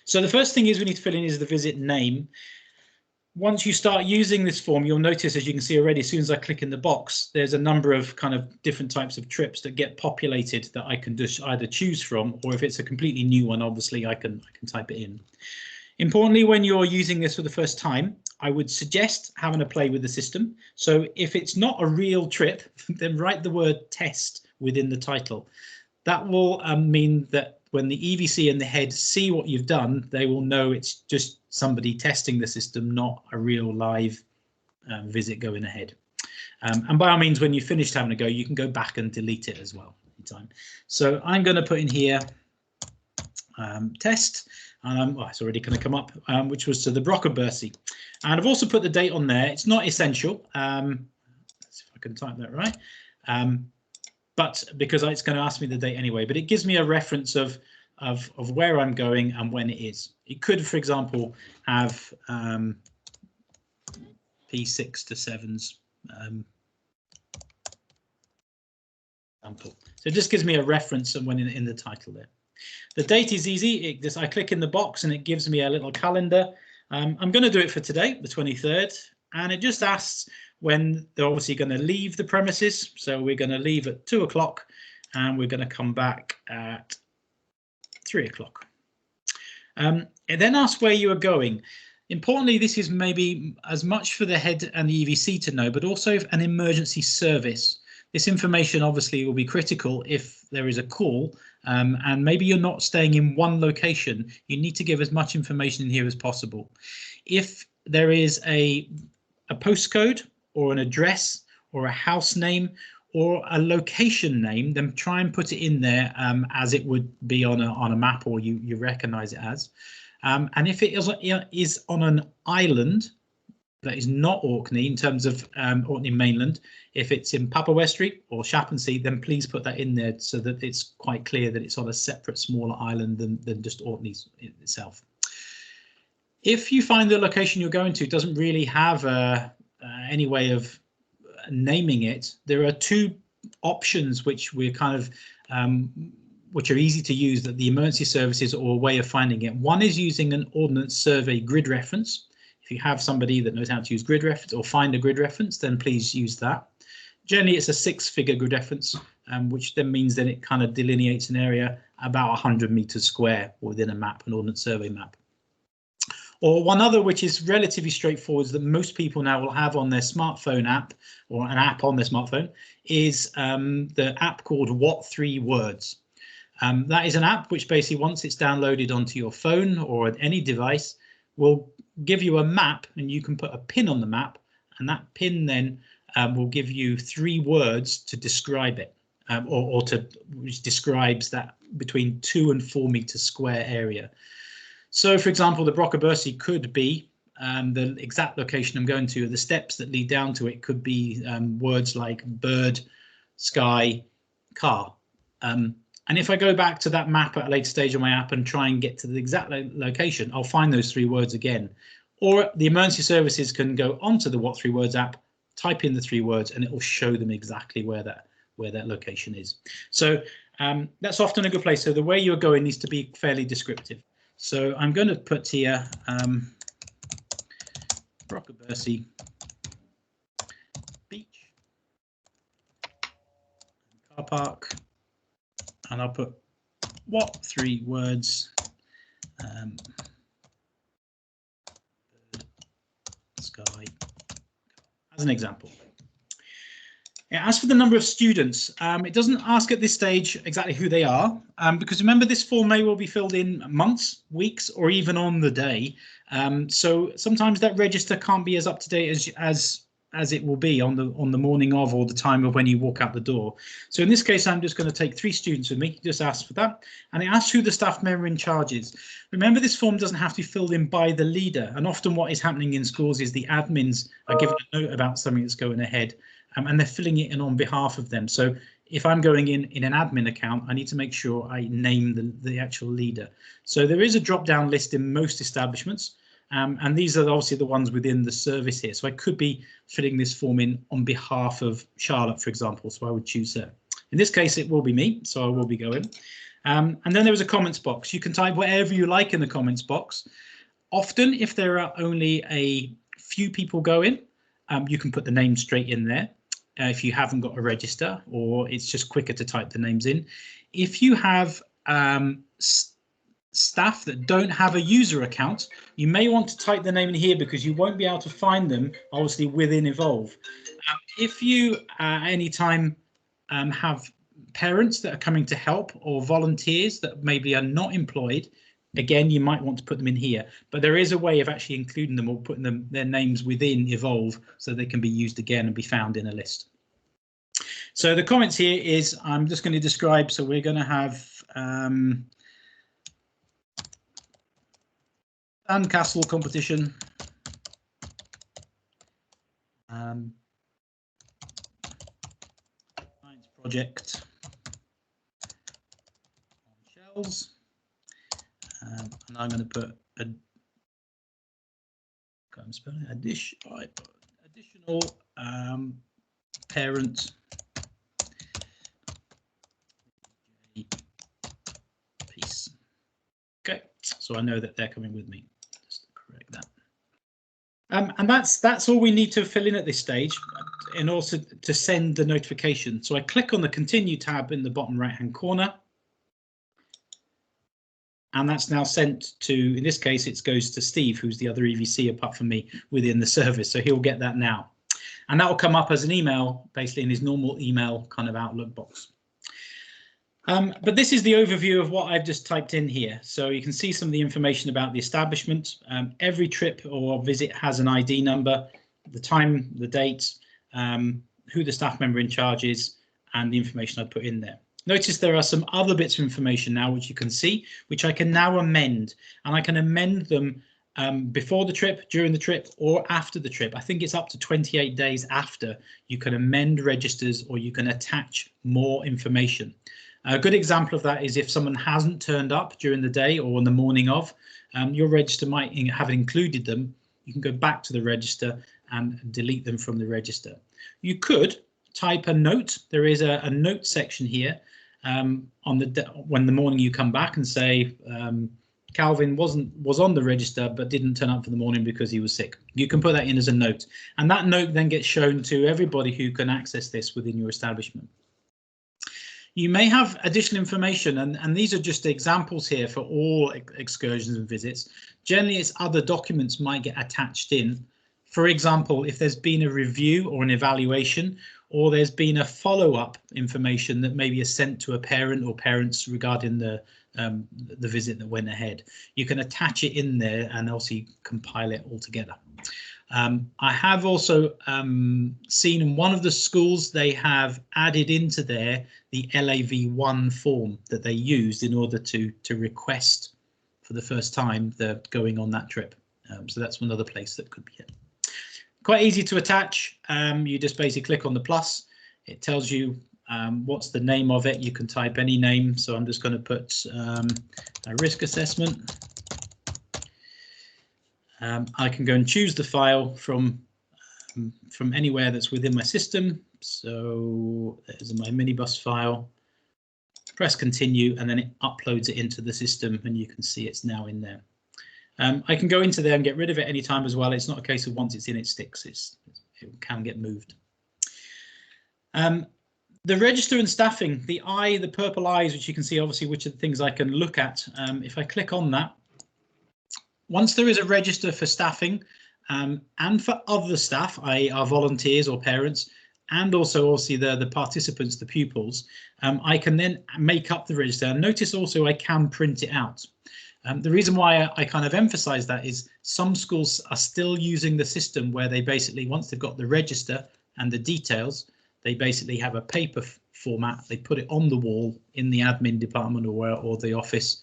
So the first thing is we need to fill in is the visit name. Once you start using this form, you'll notice, as you can see already, as soon as I click in the box, there's a number of kind of different types of trips that get populated that I can just either choose from, or if it's a completely new one, obviously I can type it in. Importantly, when you're using this for the first time, I would suggest having a play with the system. So if it's not a real trip, then write the word test within the title. That will mean that when the EVC and the head see what you've done, they will know it's just somebody testing the system, not a real live visit going ahead. And by all means, when you've finished having a go, you can go back and delete it as well anytime. So I'm going to put in here test, and it's already going to come up, which was to the Brockenbursey. And I've also put the date on there. It's not essential. Let's see if I can type that right. But because it's going to ask me the date anyway, but it gives me a reference of where I'm going and when it is. It could, for example, have P6 to 7s example. So it just gives me a reference and when in the title there. The date is easy. I click in the box and it gives me a little calendar. I'm going to do it for today, the 23rd, and it just asks when they're obviously going to leave the premises. So we're going to leave at 2 o'clock and we're going to come back at 3 o'clock. It then asks where you are going. Importantly, this is maybe as much for the head and the EVC to know, but also an emergency service. This information obviously will be critical if there is a call, and maybe you're not staying in one location. You need to give as much information in here as possible. If there is a postcode or an address or a house name or a location name, then try and put it in there as it would be on a map, or you recognize it as. And if it is on an island that is not Orkney in terms of Orkney mainland, if it's in Papa Westry or Shappensea, then please put that in there so that it's quite clear that it's on a separate smaller island than just Orkney itself. If you find the location you're going to doesn't really have any way of naming it, there are two options which we're kind of which are easy to use, that the emergency services or a way of finding it. One is using an Ordnance Survey grid reference. If you have somebody that knows how to use grid reference or find a grid reference, then please use that. Generally, it's a 6-figure grid reference, which then means that it kind of delineates an area about 100 meters square within a map, an Ordnance Survey map. Or one other, which is relatively straightforward, that most people now will have on their smartphone app, or an app on their smartphone, is the app called What 3 Words. That is an app which basically, once it's downloaded onto your phone or any device, will give you a map, and you can put a pin on the map, and that pin then will give you 3 words to describe it, which describes that between 2 and 4 meters square area. So, for example, the Brockabursey could be the exact location I'm going to. The steps that lead down to it could be words like bird, sky, car. And if I go back to that map at a later stage on my app and try and get to the exact location, I'll find those 3 words again. Or the emergency services can go onto the What 3 Words app, type in the 3 words, and it will show them exactly where that location is. So that's often a good place. So the way you're going needs to be fairly descriptive. So I'm going to put here Brockabursey Beach, car park, and I'll put What 3 Words, sky, as an example. Yeah, as for the number of students, it doesn't ask at this stage exactly who they are, because remember, this form may well be filled in months, weeks, or even on the day. So sometimes that register can't be as up to date as it will be on the morning of, or the time of when you walk out the door. So in this case, I'm just going to take 3 students with me, just ask for that, and it asks who the staff member in charge is. Remember, this form doesn't have to be filled in by the leader, and often what is happening in schools is the admins are given a note about something that's going ahead, and they're filling it in on behalf of them. So if I'm going in an admin account, I need to make sure I name the actual leader. So there is a drop-down list in most establishments. And these are obviously the ones within the service here. So I could be filling this form in on behalf of Charlotte, for example. So I would choose her. In this case, it will be me. So I will be going. And then there is a comments box. You can type whatever you like in the comments box. Often, if there are only a few people going, you can put the name straight in there. If you haven't got a register, or it's just quicker to type the names in. If you have staff that don't have a user account, you may want to type the name in here, because you won't be able to find them obviously within Evolve. If you at any time have parents that are coming to help, or volunteers that maybe are not employed, again, you might want to put them in here, but there is a way of actually including them or putting their names within Evolve so they can be used again and be found in a list. So the comments here is, I'm just going to describe, so we're going to have sandcastle competition, science project on shells, and I'm going to put additional parent PC so I know that they're coming with me. Just correct that. And that's all we need to fill in at this stage in order to send the notification. So I click on the Continue tab in the bottom right-hand corner. And that's now sent to, in this case, it goes to Steve, who's the other EVC apart from me within the service. So he'll get that now. And that will come up as an email, basically in his normal email kind of Outlook box. But this is the overview of what I've just typed in here. So you can see some of the information about the establishment. Every trip or visit has an ID number, the time, the date, who the staff member in charge is, and the information I put in there. Notice there are some other bits of information now which you can see, which I can now amend, and I can amend them before the trip, during the trip, or after the trip. I think it's up to 28 days after you can amend registers or you can attach more information. A good example of that is if someone hasn't turned up during the day or on the morning of, your register might have included them. You can go back to the register and delete them from the register. You could type a note. There is a note section here on when the morning you come back and say Calvin was on the register but didn't turn up for the morning because he was sick. You can put that in as a note, and that note then gets shown to everybody who can access this within your establishment. You may have additional information, and these are just examples here for all excursions and visits. Generally, it's other documents might get attached in. For example, if there's been a review or an evaluation, or there's been a follow-up information that maybe is sent to a parent or parents regarding the visit that went ahead, you can attach it in there and also compile it all together. I have also seen in one of the schools they have added into there the LAV1 form that they used in order to request for the first time the going on that trip. So that's another place that could be it. Quite easy to attach. You just basically click on the plus. It tells you what's the name of it. You can type any name. So I'm just going to put a risk assessment. I can go and choose the file from anywhere that's within my system. So there's my Minibus file. Press continue, and then it uploads it into the system, and you can see it's now in there. I can go into there and get rid of it anytime as well. It's not a case of once it's in, it sticks. It can get moved. The register and staffing, the purple eyes, which you can see obviously, which are the things I can look at. If I click on that, once there is a register for staffing and for other staff, i.e. our volunteers or parents, and also obviously the participants, the pupils, I can then make up the register. And notice also I can print it out. The reason why I kind of emphasize that is some schools are still using the system where they basically, once they've got the register and the details, they basically have a paper format. They put it on the wall in the admin department or the office.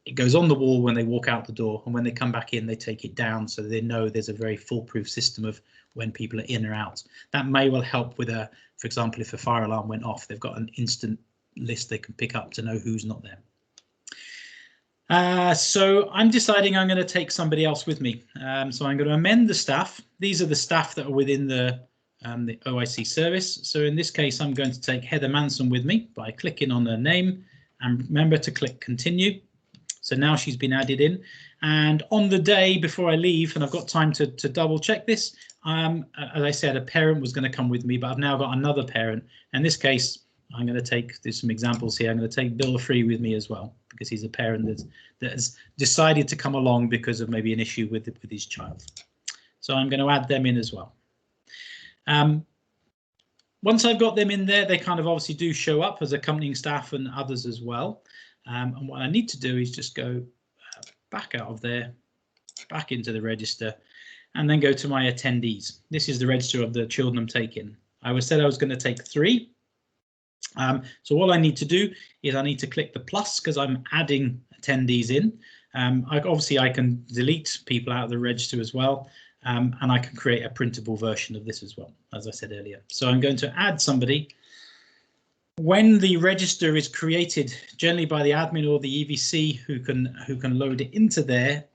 It goes on the wall when they walk out the door, and when they come back in, they take it down so they know there's a very foolproof system of when people are in or out. That may well help with for example, if a fire alarm went off, they've got an instant list they can pick up to know who's not there. So I'm deciding I'm going to take somebody else with me. So I'm going to amend the staff. These are the staff that are within the OIC service. So in this case, I'm going to take Heather Manson with me by clicking on her name, and remember to click continue. So now she's been added in, and on the day before I leave, and I've got time to double check this, as I said, a parent was going to come with me, but I've now got another parent. In this case, I'm going to take, there's some examples here. I'm going to take Bill Free with me as well, because he's a parent that has decided to come along because of maybe an issue with his child. So I'm going to add them in as well. Once I've got them in there, they kind of obviously do show up as accompanying staff and others as well. And what I need to do is just go back out of there, back into the register, and then go to my attendees. This is the register of the children I'm taking. I said I was going to take 3. So all I need to do is I need to click the plus because I'm adding attendees in. Obviously, I can delete people out of the register as well, and I can create a printable version of this as well, as I said earlier. So I'm going to add somebody. When the register is created, generally by the admin or the EVC who can load it into there,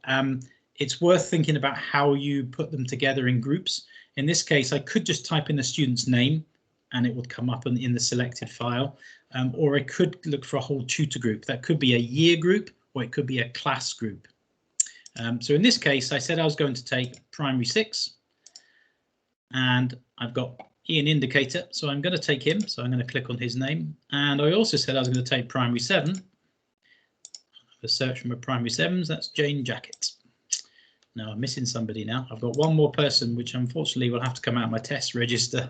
it's worth thinking about how you put them together in groups. In this case, I could just type in the student's name and it would come up in the selected file, or I could look for a whole tutor group. That could be a year group or it could be a class group. So in this case, I said I was going to take primary 6, and I've got Ian Indicator, so I'm going to take him. So I'm going to click on his name, and I also said I was going to take primary 7. The search from a primary 7s, that's Jane Jacket. Now I'm missing somebody now. I've got one more person, which unfortunately will have to come out of my test register.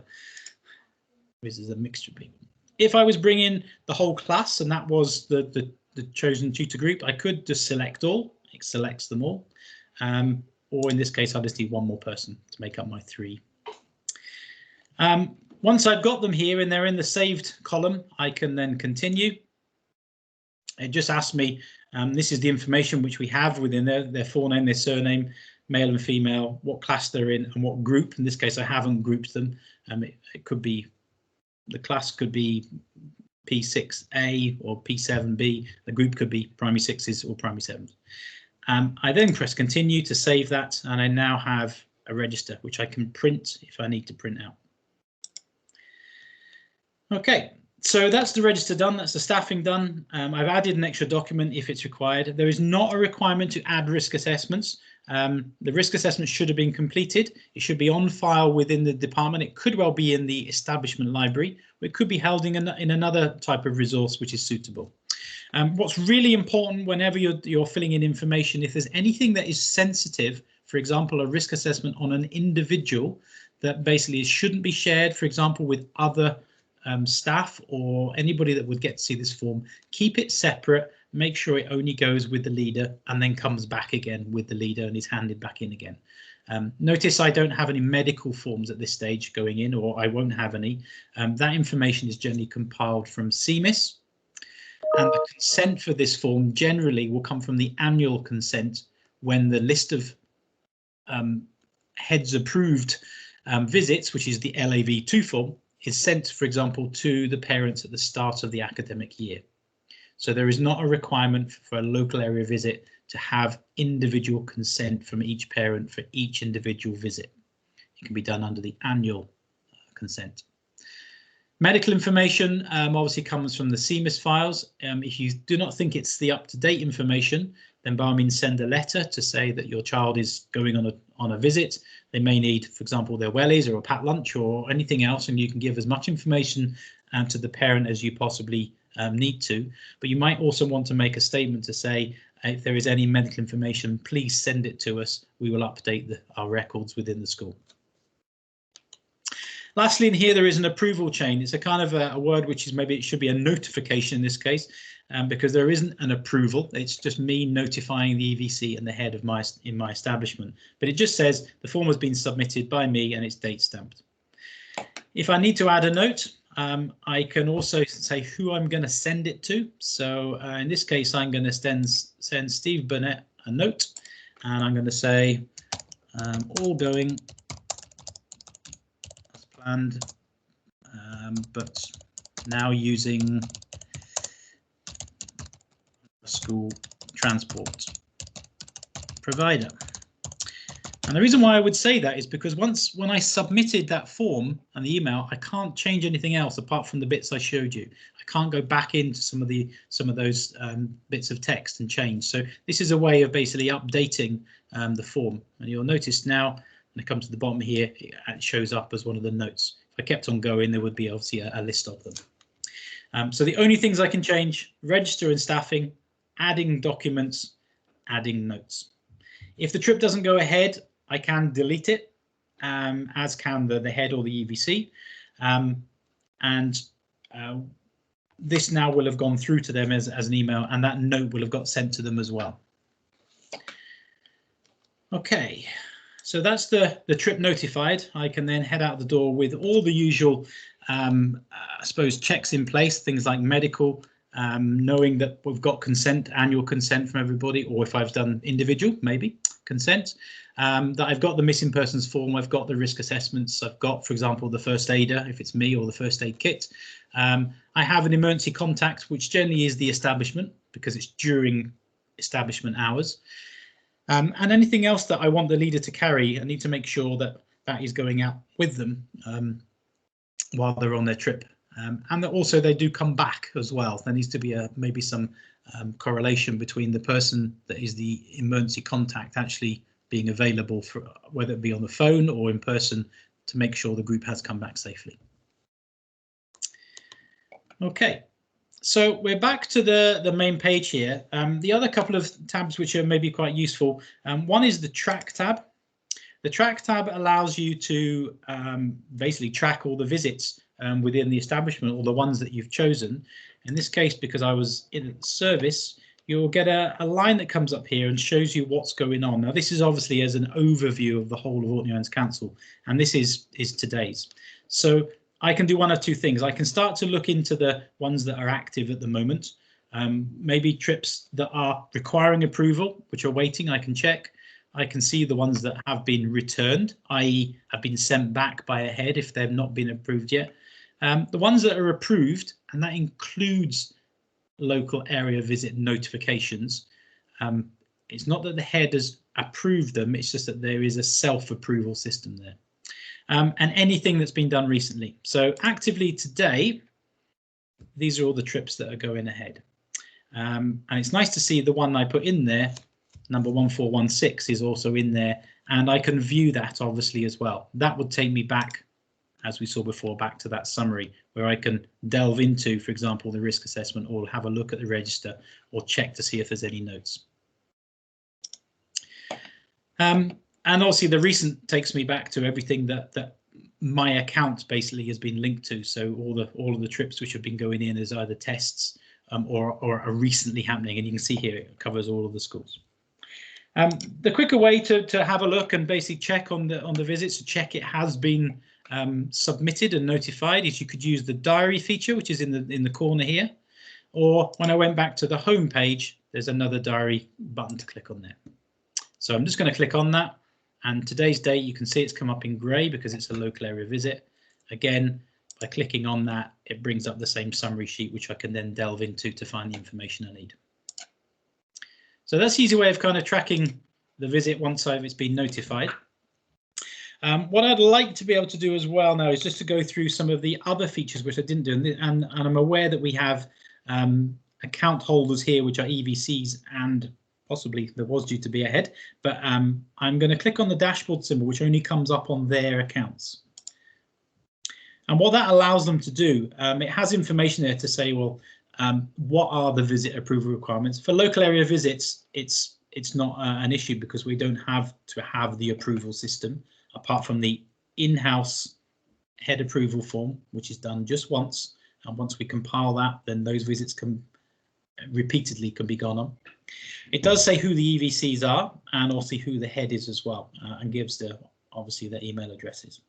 This is a mixture of people. If I was bringing the whole class and that was the chosen tutor group, I could just select all. It selects them all. Or in this case, I'll just need one more person to make up my 3. Once I've got them here and they're in the saved column, I can then continue. It just asks me, this is the information which we have within their forename, their surname, male and female, what class they're in and what group. In this case, I haven't grouped them. It could be, the class could be P6A or P7B. The group could be primary 6s or primary 7s. I then press continue to save that, and I now have a register which I can print if I need to print out. Okay, so that's the register done, that's the staffing done. I've added an extra document if it's required. There is not a requirement to add risk assessments. The risk assessment should have been completed. It should be on file within the department. It could well be in the establishment library, or it could be held in another type of resource which is suitable. What's really important whenever you're filling in information, if there's anything that is sensitive, for example, a risk assessment on an individual that basically shouldn't be shared, for example, with other staff or anybody that would get to see this form, keep it separate, make sure it only goes with the leader and then comes back again with the leader and is handed back in again. Notice I don't have any medical forms at this stage going in, or I won't have any. That information is generally compiled from CMIS, and the consent for this form generally will come from the annual consent when the list of heads approved visits, which is the LAV2 form, is sent, for example, to the parents at the start of the academic year. So there is not a requirement for a local area visit to have individual consent from each parent for each individual visit. It can be done under the annual consent. Medical information obviously comes from the CMIS files. If you do not think it's the up-to-date information, then by all means send a letter to say that your child is going on a visit. They may need, for example, their wellies or a packed lunch or anything else, and you can give as much information to the parent as you possibly need to. But you might also want to make a statement to say, if there is any medical information, please send it to us. We will update our records within the school. Lastly, in here, there is an approval chain. It's a kind of a word which is maybe it should be a notification in this case, because there isn't an approval. It's just me notifying the EVC and the head of my establishment. But it just says the form has been submitted by me and it's date stamped. If I need to add a note, I can also say who I'm going to send it to. So in this case, I'm going to send Steve Burnett a note, and I'm going to say all going as planned, but now using a school transport provider. And the reason why I would say that is because when I submitted that form and the email, I can't change anything else apart from the bits I showed you. I can't go back into some of those bits of text and change. So this is a way of basically updating the form. And you'll notice now, when it comes to the bottom here, it shows up as one of the notes. If I kept on going, there would be obviously a list of them. So the only things I can change: register and staffing, adding documents, adding notes. If the trip doesn't go ahead, I can delete it, as can the head or the EVC. This now will have gone through to them as an email, and that note will have got sent to them as well. OK, so that's the trip notified. I can then head out the door with all the usual, I suppose, checks in place, things like medical, knowing that we've got consent, annual consent from everybody, or if I've done individual, maybe consent, that I've got the missing persons form, I've got the risk assessments, I've got, for example, the first aider, if it's me, or the first aid kit. I have an emergency contact, which generally is the establishment, because it's during establishment hours. And anything else that I want the leader to carry, I need to make sure that that is going out with them while they're on their trip. And that also they do come back as well. There needs to be maybe some correlation between the person that is the emergency contact actually being available, for whether it be on the phone or in person, to make sure the group has come back safely. Okay, so we're back to the main page here. The other couple of tabs which are maybe quite useful, one is the track tab. The track tab allows you to basically track all the visits within the establishment, or the ones that you've chosen. In this case, because I was in service, you'll get a line that comes up here and shows you what's going on. Now, this is obviously as an overview of the whole of Orkney Islands Council, and this is today's. So I can do one of two things. I can start to look into the ones that are active at the moment, maybe trips that are requiring approval, which are waiting, I can check. I can see the ones that have been returned, i.e. have been sent back by a head if they've not been approved yet. The ones that are approved, and that includes local area visit notifications. It's not that the head has approved them, it's just that there is a self-approval system there. And anything that's been done recently. So actively today, these are all the trips that are going ahead. And it's nice to see the one I put in there, number 1416, is also in there, and I can view that obviously as well. That would take me back, as we saw before, back to that summary where I can delve into, for example, the risk assessment, or have a look at the register, or check to see if there's any notes. And obviously the recent takes me back to everything that my account basically has been linked to. So all of the trips which have been going in as either tests or are recently happening, and you can see here it covers all of the schools. The quicker way to have a look and basically check on the visits, to check it has been submitted and notified, is you could use the diary feature, which is in the corner here, or when I went back to the home page, there's another diary button to click on there. So I'm just going to click on that, and today's date, you can see it's come up in grey because it's a local area visit. Again, by clicking on that, it brings up the same summary sheet, which I can then delve into to find the information I need. So that's the easy way of kind of tracking the visit once it's been notified. What I'd like to be able to do as well now is just to go through some of the other features which I didn't do, and I'm aware that we have account holders here which are EVCs, and possibly there was due to be a head, but I'm going to click on the dashboard symbol, which only comes up on their accounts. And what that allows them to do, it has information there to say, well, what are the visit approval requirements? For local area visits, it's not an issue because we don't have to have the approval system, apart from the in-house head approval form, which is done just once. And once we compile that, then those visits can repeatedly be gone on. It does say who the EVCs are, and also who the head is as well, and gives obviously their email addresses.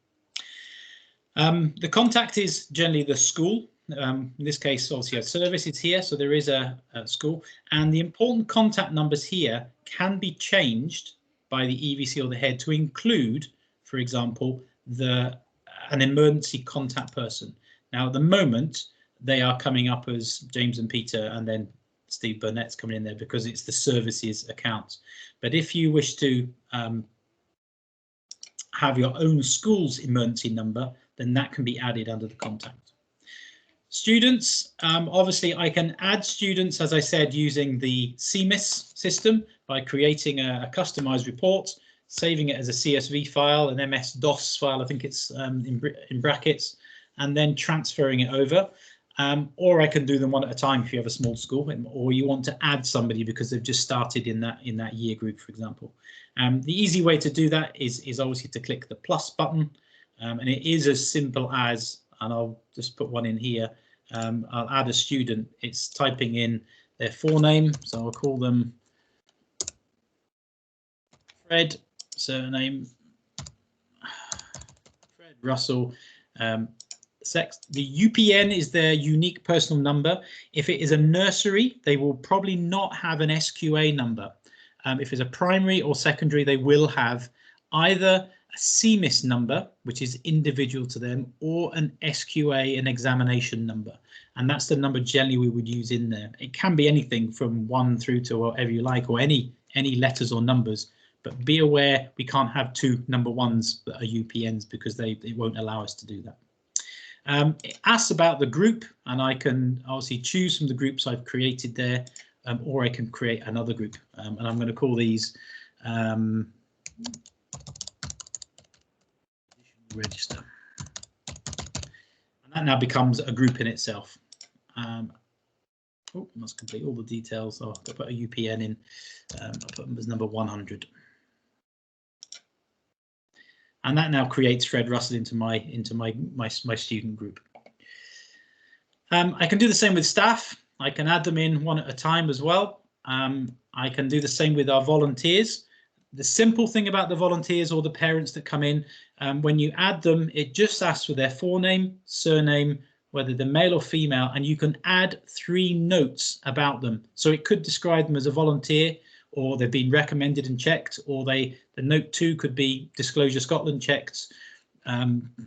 The contact is generally the school. In this case, obviously, a service is here, so there is a school, and the important contact numbers here can be changed by the EVC or the head to include, for example, an emergency contact person. Now, at the moment, they are coming up as James and Peter, and then Steve Burnett's coming in there because it's the services account. But if you wish to have your own school's emergency number, then that can be added under the contact. Students, obviously I can add students, as I said, using the CMIS system by creating a customized report, saving it as a CSV file, an MS-DOS file, I think it's in brackets, and then transferring it over. Or I can do them one at a time if you have a small school, or you want to add somebody because they've just started in that year group, for example. The easy way to do that is obviously to click the plus button, and it is as simple as, and I'll just put one in here, I'll add a student. It's typing in their forename, so I'll call them Fred, surname Fred Russell. Sex, the UPN is their unique personal number. If it is a nursery, they will probably not have an SQA number. If it's a primary or secondary, they will have either a CMIS number, which is individual to them, or an SQA, an examination number. And that's the number generally we would use in there. It can be anything from 1 through to whatever you like, or any letters or numbers. But be aware we can't have two number ones that are UPNs because it won't allow us to do that. It asks about the group, and I can obviously choose from the groups I've created there. or I can create another group, and I'm going to call these register, and that now becomes a group in itself. Oh, must complete all the details. So I'll put a UPN in. I'll put them as number 100, and that now creates Fred Russell into my student group. I can do the same with staff. I can add them in one at a time as well. I can do the same with our volunteers. The simple thing about the volunteers or the parents that come in, when you add them, it just asks for their forename, surname, whether they're male or female, and you can add 3 notes about them. So it could describe them as a volunteer, or they've been recommended and checked, or the note 2 could be Disclosure Scotland checked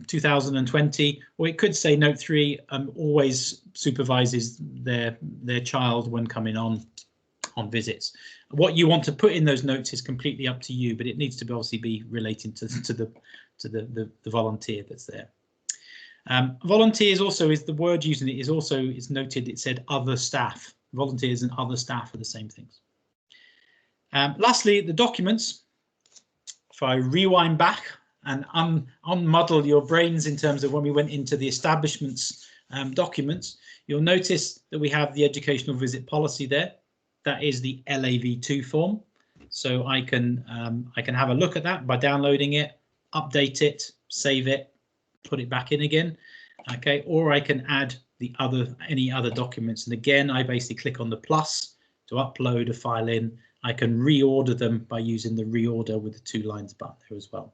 2020, or it could say note 3 always supervises their child when coming on visits. What you want to put in those notes is completely up to you, but it needs to obviously be relating to the volunteer that's there. Volunteers also is the word using it is noted. It said other staff. Volunteers and other staff are the same things. Lastly, the documents. If I rewind back and unmuddle your brains in terms of when we went into the establishments documents, you'll notice that we have the educational visit policy there. That is the LAV2 form. So I can have a look at that by downloading it, update it, save it, put it back in again. Okay, or I can add any other documents. And again, I basically click on the plus to upload a file in. I can reorder them by using the reorder with the 2 lines button there as well.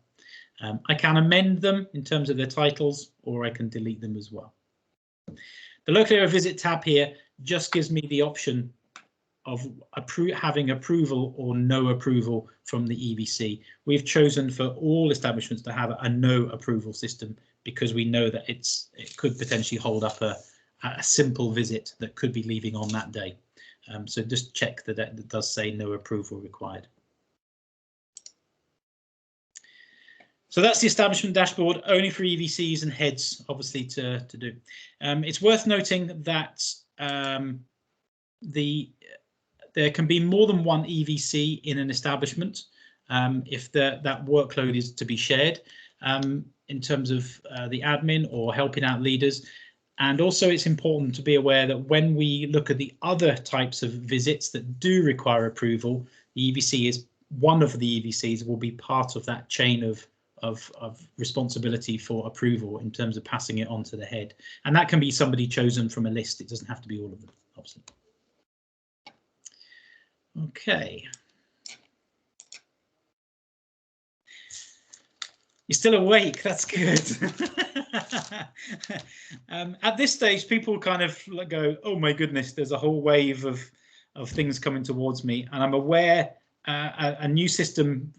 I can amend them in terms of their titles, or I can delete them as well. The local area visit tab here just gives me the option of having approval or no approval from the EVC. We've chosen for all establishments to have a no approval system because we know that it could potentially hold up a simple visit that could be leaving on that day. So just check that it does say no approval required. So that's the establishment dashboard, only for EVCs and heads, obviously, to do. It's worth noting that there can be more than one EVC in an establishment if that workload is to be shared in terms of the admin or helping out leaders. And also it's important to be aware that when we look at the other types of visits that do require approval, the EVC is one of the EVCs will be part of that chain of responsibility for approval in terms of passing it on to the head. And that can be somebody chosen from a list. It doesn't have to be all of them, obviously. Okay. You're still awake, that's good. At this stage, people kind of go, oh my goodness, there's a whole wave of things coming towards me. And I'm aware a new system,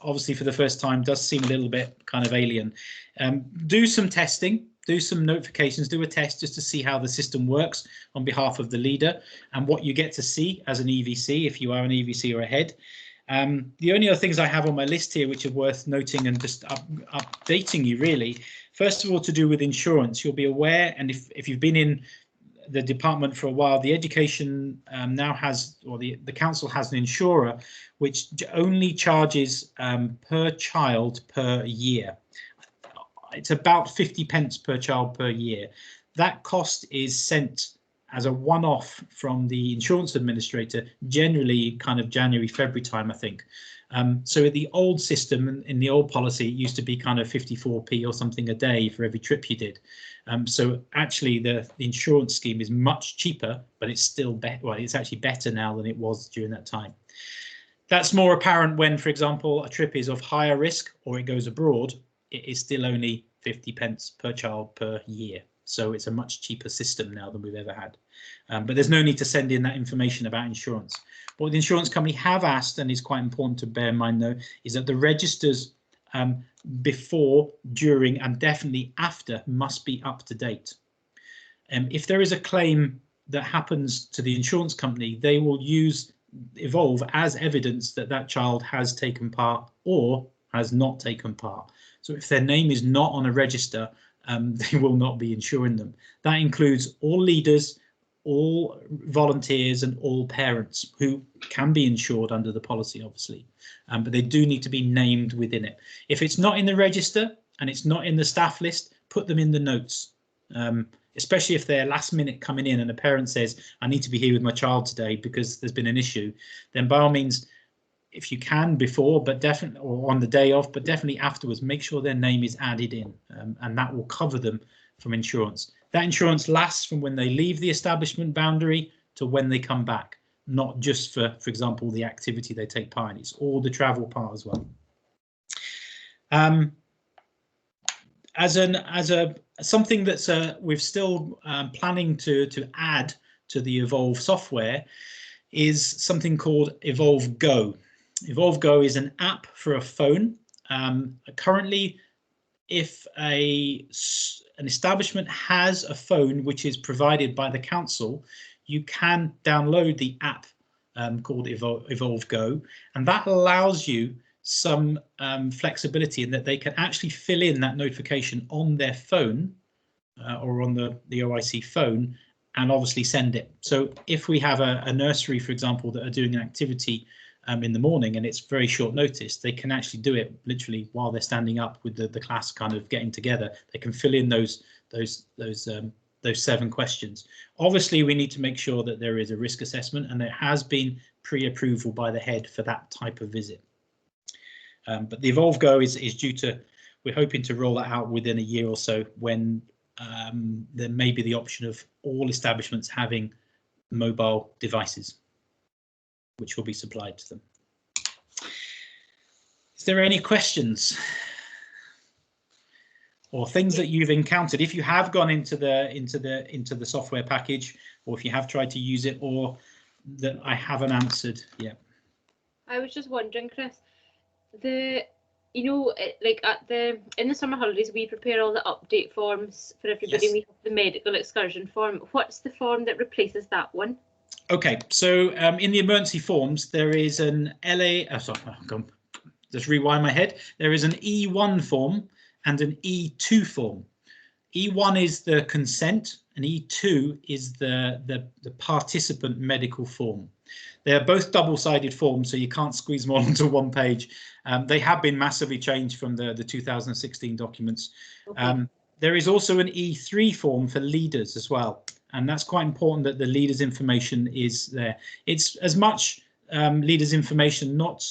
obviously for the first time, does seem a little bit kind of alien. Do some testing. Do some notifications, do a test just to see how the system works on behalf of the leader and what you get to see as an EVC if you are an EVC or a head. The only other things I have on my list here which are worth noting and just updating you really, first of all, to do with insurance. You'll be aware, and if you've been in the department for a while, the education now has, or the council has an insurer which only charges per child per year. It's about 50 pence per child per year. That cost is sent as a one-off from the insurance administrator, generally kind of January, February time, I think. So the old system, in the old policy, it used to be kind of 54p or something a day for every trip you did. So actually the insurance scheme is much cheaper, but it's still better. Well, it's actually better now than it was during that time. That's more apparent when, for example, a trip is of higher risk or it goes abroad. It is still only 50 pence per child per year. So it's a much cheaper system now than we've ever had. But there's no need to send in that information about insurance. What the insurance company have asked, and is quite important to bear in mind though, is that the registers before, during and definitely after must be up to date. If there is a claim that happens to the insurance company, they will use Evolve as evidence that that child has taken part or has not taken part. So if their name is not on a register, they will not be insuring them. That includes all leaders, all volunteers and all parents who can be insured under the policy, obviously, but they do need to be named within it. If it's not in the register and it's not in the staff list, put them in the notes, especially if they're last minute coming in and a parent says, I need to be here with my child today because there's been an issue. Then by all means, if you can before, but definitely, or on the day of, but definitely afterwards, make sure their name is added in, and that will cover them from insurance. That insurance lasts from when they leave the establishment boundary to when they come back, not just for example, the activity they take part in. It's all the travel part as well. Something that's we're still planning to add to the Evolve software is something called Evolve Go. Evolve Go is an app for a phone. Currently, if an establishment has a phone which is provided by the council, you can download the app called Evolve Go, and that allows you some flexibility in that they can actually fill in that notification on their phone or on the OIC phone and obviously send it. So if we have a nursery, for example, that are doing an activity in the morning and it's very short notice, they can actually do it literally while they're standing up with the class kind of getting together. They can fill in those 7 questions. Obviously, we need to make sure that there is a risk assessment and there has been pre-approval by the head for that type of visit. But the Evolve Go is due to, we're hoping to roll that out within a year or so, when there may be the option of all establishments having mobile devices, which will be supplied to them. Is there any questions or things that you've encountered if you have gone into the software package, or if you have tried to use it, or that I haven't answered yet? I was just wondering, Chris, in the summer holidays we prepare all the update forms for everybody. Yes. We have the medical excursion form. What's the form that replaces that one? Okay, so in the emergency forms there is an just rewind my head. There is an E1 form and an E2 form. E1 is the consent and E2 is the participant medical form. They are both double-sided forms, so you can't squeeze them all onto one page. They have been massively changed from the 2016 documents. Okay. There is also an E3 form for leaders as well, and that's quite important that the leaders' information is there. It's as much leaders' information, not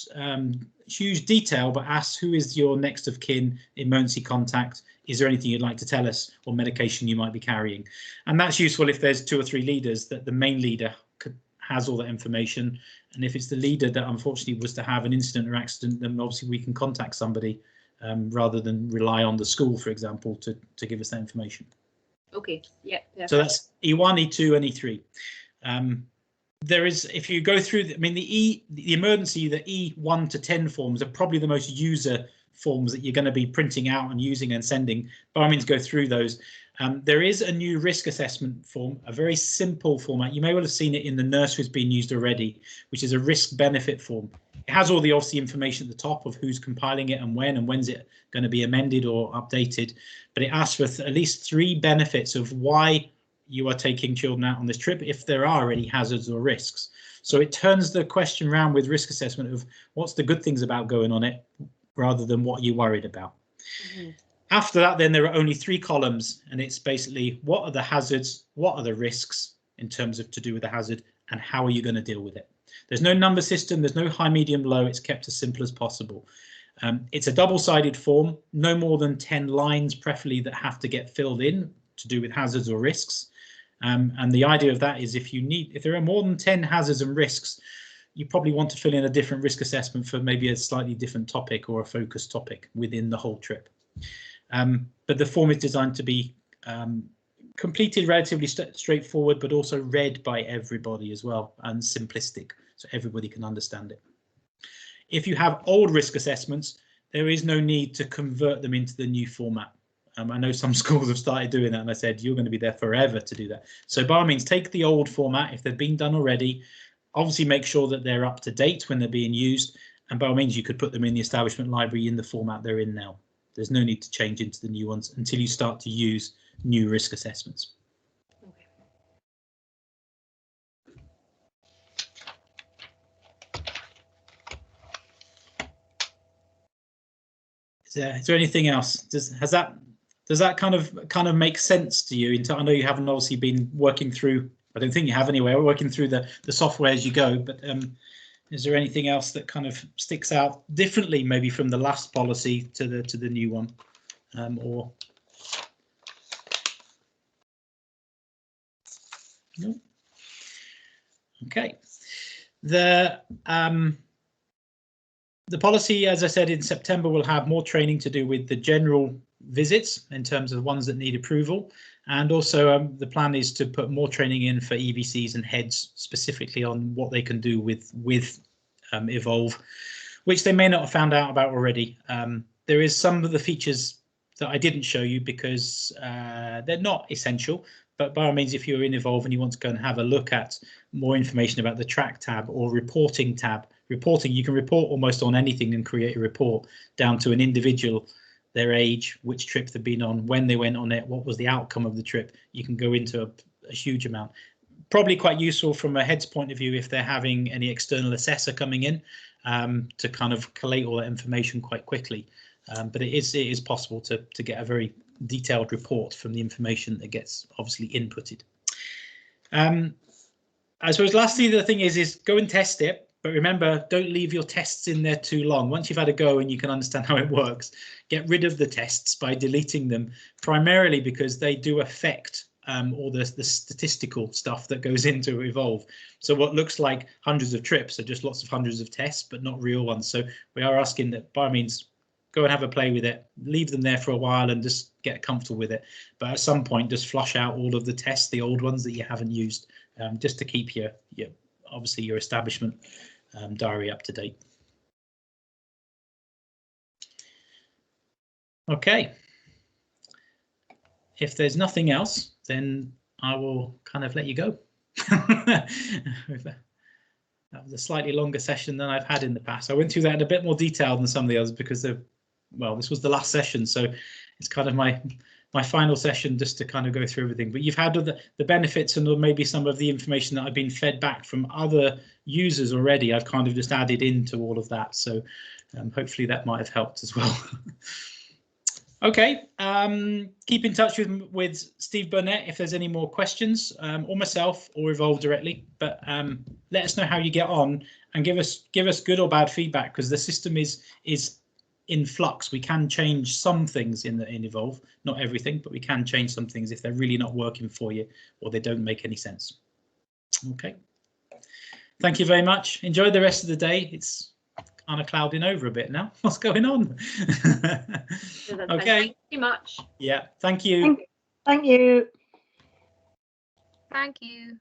huge detail, but asks who is your next of kin, emergency contact, is there anything you'd like to tell us, or medication you might be carrying. And that's useful if there's 2 or 3 leaders, that the main leader has all that information, and if it's the leader that unfortunately was to have an incident or accident, then obviously we can contact somebody rather than rely on the school, for example, to give us that information. Okay, yeah. So that's E1, E2 and E3. There is, if you go through, the emergency, the E1 to 10 forms are probably the most user forms that you're going to be printing out and using and sending. By all means, go through those. There is a new risk assessment form, a very simple format. You may well have seen it in the nurseries being used already, which is a risk benefit form. It has all the obviously information at the top of who's compiling it and when's it going to be amended or updated. But it asks for at least 3 benefits of why you are taking children out on this trip, if there are any hazards or risks. So it turns the question around with risk assessment of what's the good things about going on it, rather than what you're worried about. Mm-hmm. After that, then there are only 3 columns, and it's basically what are the hazards, what are the risks in terms of to do with the hazard, and how are you going to deal with it. There's no number system, there's no high, medium, low, it's kept as simple as possible. It's a double-sided form, no more than 10 lines preferably that have to get filled in to do with hazards or risks. And the idea of that is if there are more than 10 hazards and risks, you probably want to fill in a different risk assessment for maybe a slightly different topic or a focused topic within the whole trip. But the form is designed to be completed relatively straightforward, but also read by everybody as well, and simplistic, so everybody can understand it. If you have old risk assessments, there is no need to convert them into the new format. I know some schools have started doing that, and I said you're going to be there forever to do that. So by all means, take the old format if they've been done already. Obviously, make sure that they're up to date when they're being used, and by all means, you could put them in the establishment library in the format they're in now. There's no need to change into the new ones until you start to use new risk assessments. Is there anything else? Does that kind of make sense to you? I know you haven't obviously been working through. I don't think you have anyway. We're working through the software as you go. But is there anything else that kind of sticks out differently, maybe from the last policy to the new one, or? No. Okay. The policy, as I said, in September will have more training to do with the general visits in terms of the ones that need approval, and also the plan is to put more training in for EVCs and heads specifically on what they can do with Evolve, which they may not have found out about already. There is some of the features that I didn't show you because they're not essential, but by all means, if you're in Evolve and you want to go and have a look at more information about the track tab or reporting tab, you can report almost on anything and create a report down to an individual, their age, which trip they've been on, when they went on it, what was the outcome of the trip. You can go into a huge amount. Probably quite useful from a head's point of view if they're having any external assessor coming in to kind of collate all that information quite quickly. But it is possible to get a very detailed report from the information that gets obviously inputted. I suppose lastly, the thing is go and test it. But remember, don't leave your tests in there too long. Once you've had a go and you can understand how it works, get rid of the tests by deleting them, primarily because they do affect all the statistical stuff that goes into Evolve. So what looks like hundreds of trips are just lots of hundreds of tests, but not real ones. So we are asking that by all means, go and have a play with it, leave them there for a while and just get comfortable with it. But at some point, just flush out all of the tests, the old ones that you haven't used, just to keep your obviously your establishment diary up to date. Okay. If there's nothing else, then I will kind of let you go. That was a slightly longer session than I've had in the past. I went through that in a bit more detail than some of the others because well, this was the last session, so it's kind of my final session just to kind of go through everything. But you've had the benefits and maybe some of the information that I've been fed back from other users already. I've kind of just added into all of that, so hopefully that might have helped as well. Okay, keep in touch with Steve Burnett if there's any more questions, or myself, or Evolve directly. But let us know how you get on and give us good or bad feedback, because the system is in flux. We can change some things in Evolve, not everything, but we can change some things if they're really not working for you or they don't make any sense. Okay. Thank you very much. Enjoy the rest of the day. It's kind of clouding over a bit now. What's going on? Okay. Thank you much. Yeah. Thank you. Thank you. Thank you.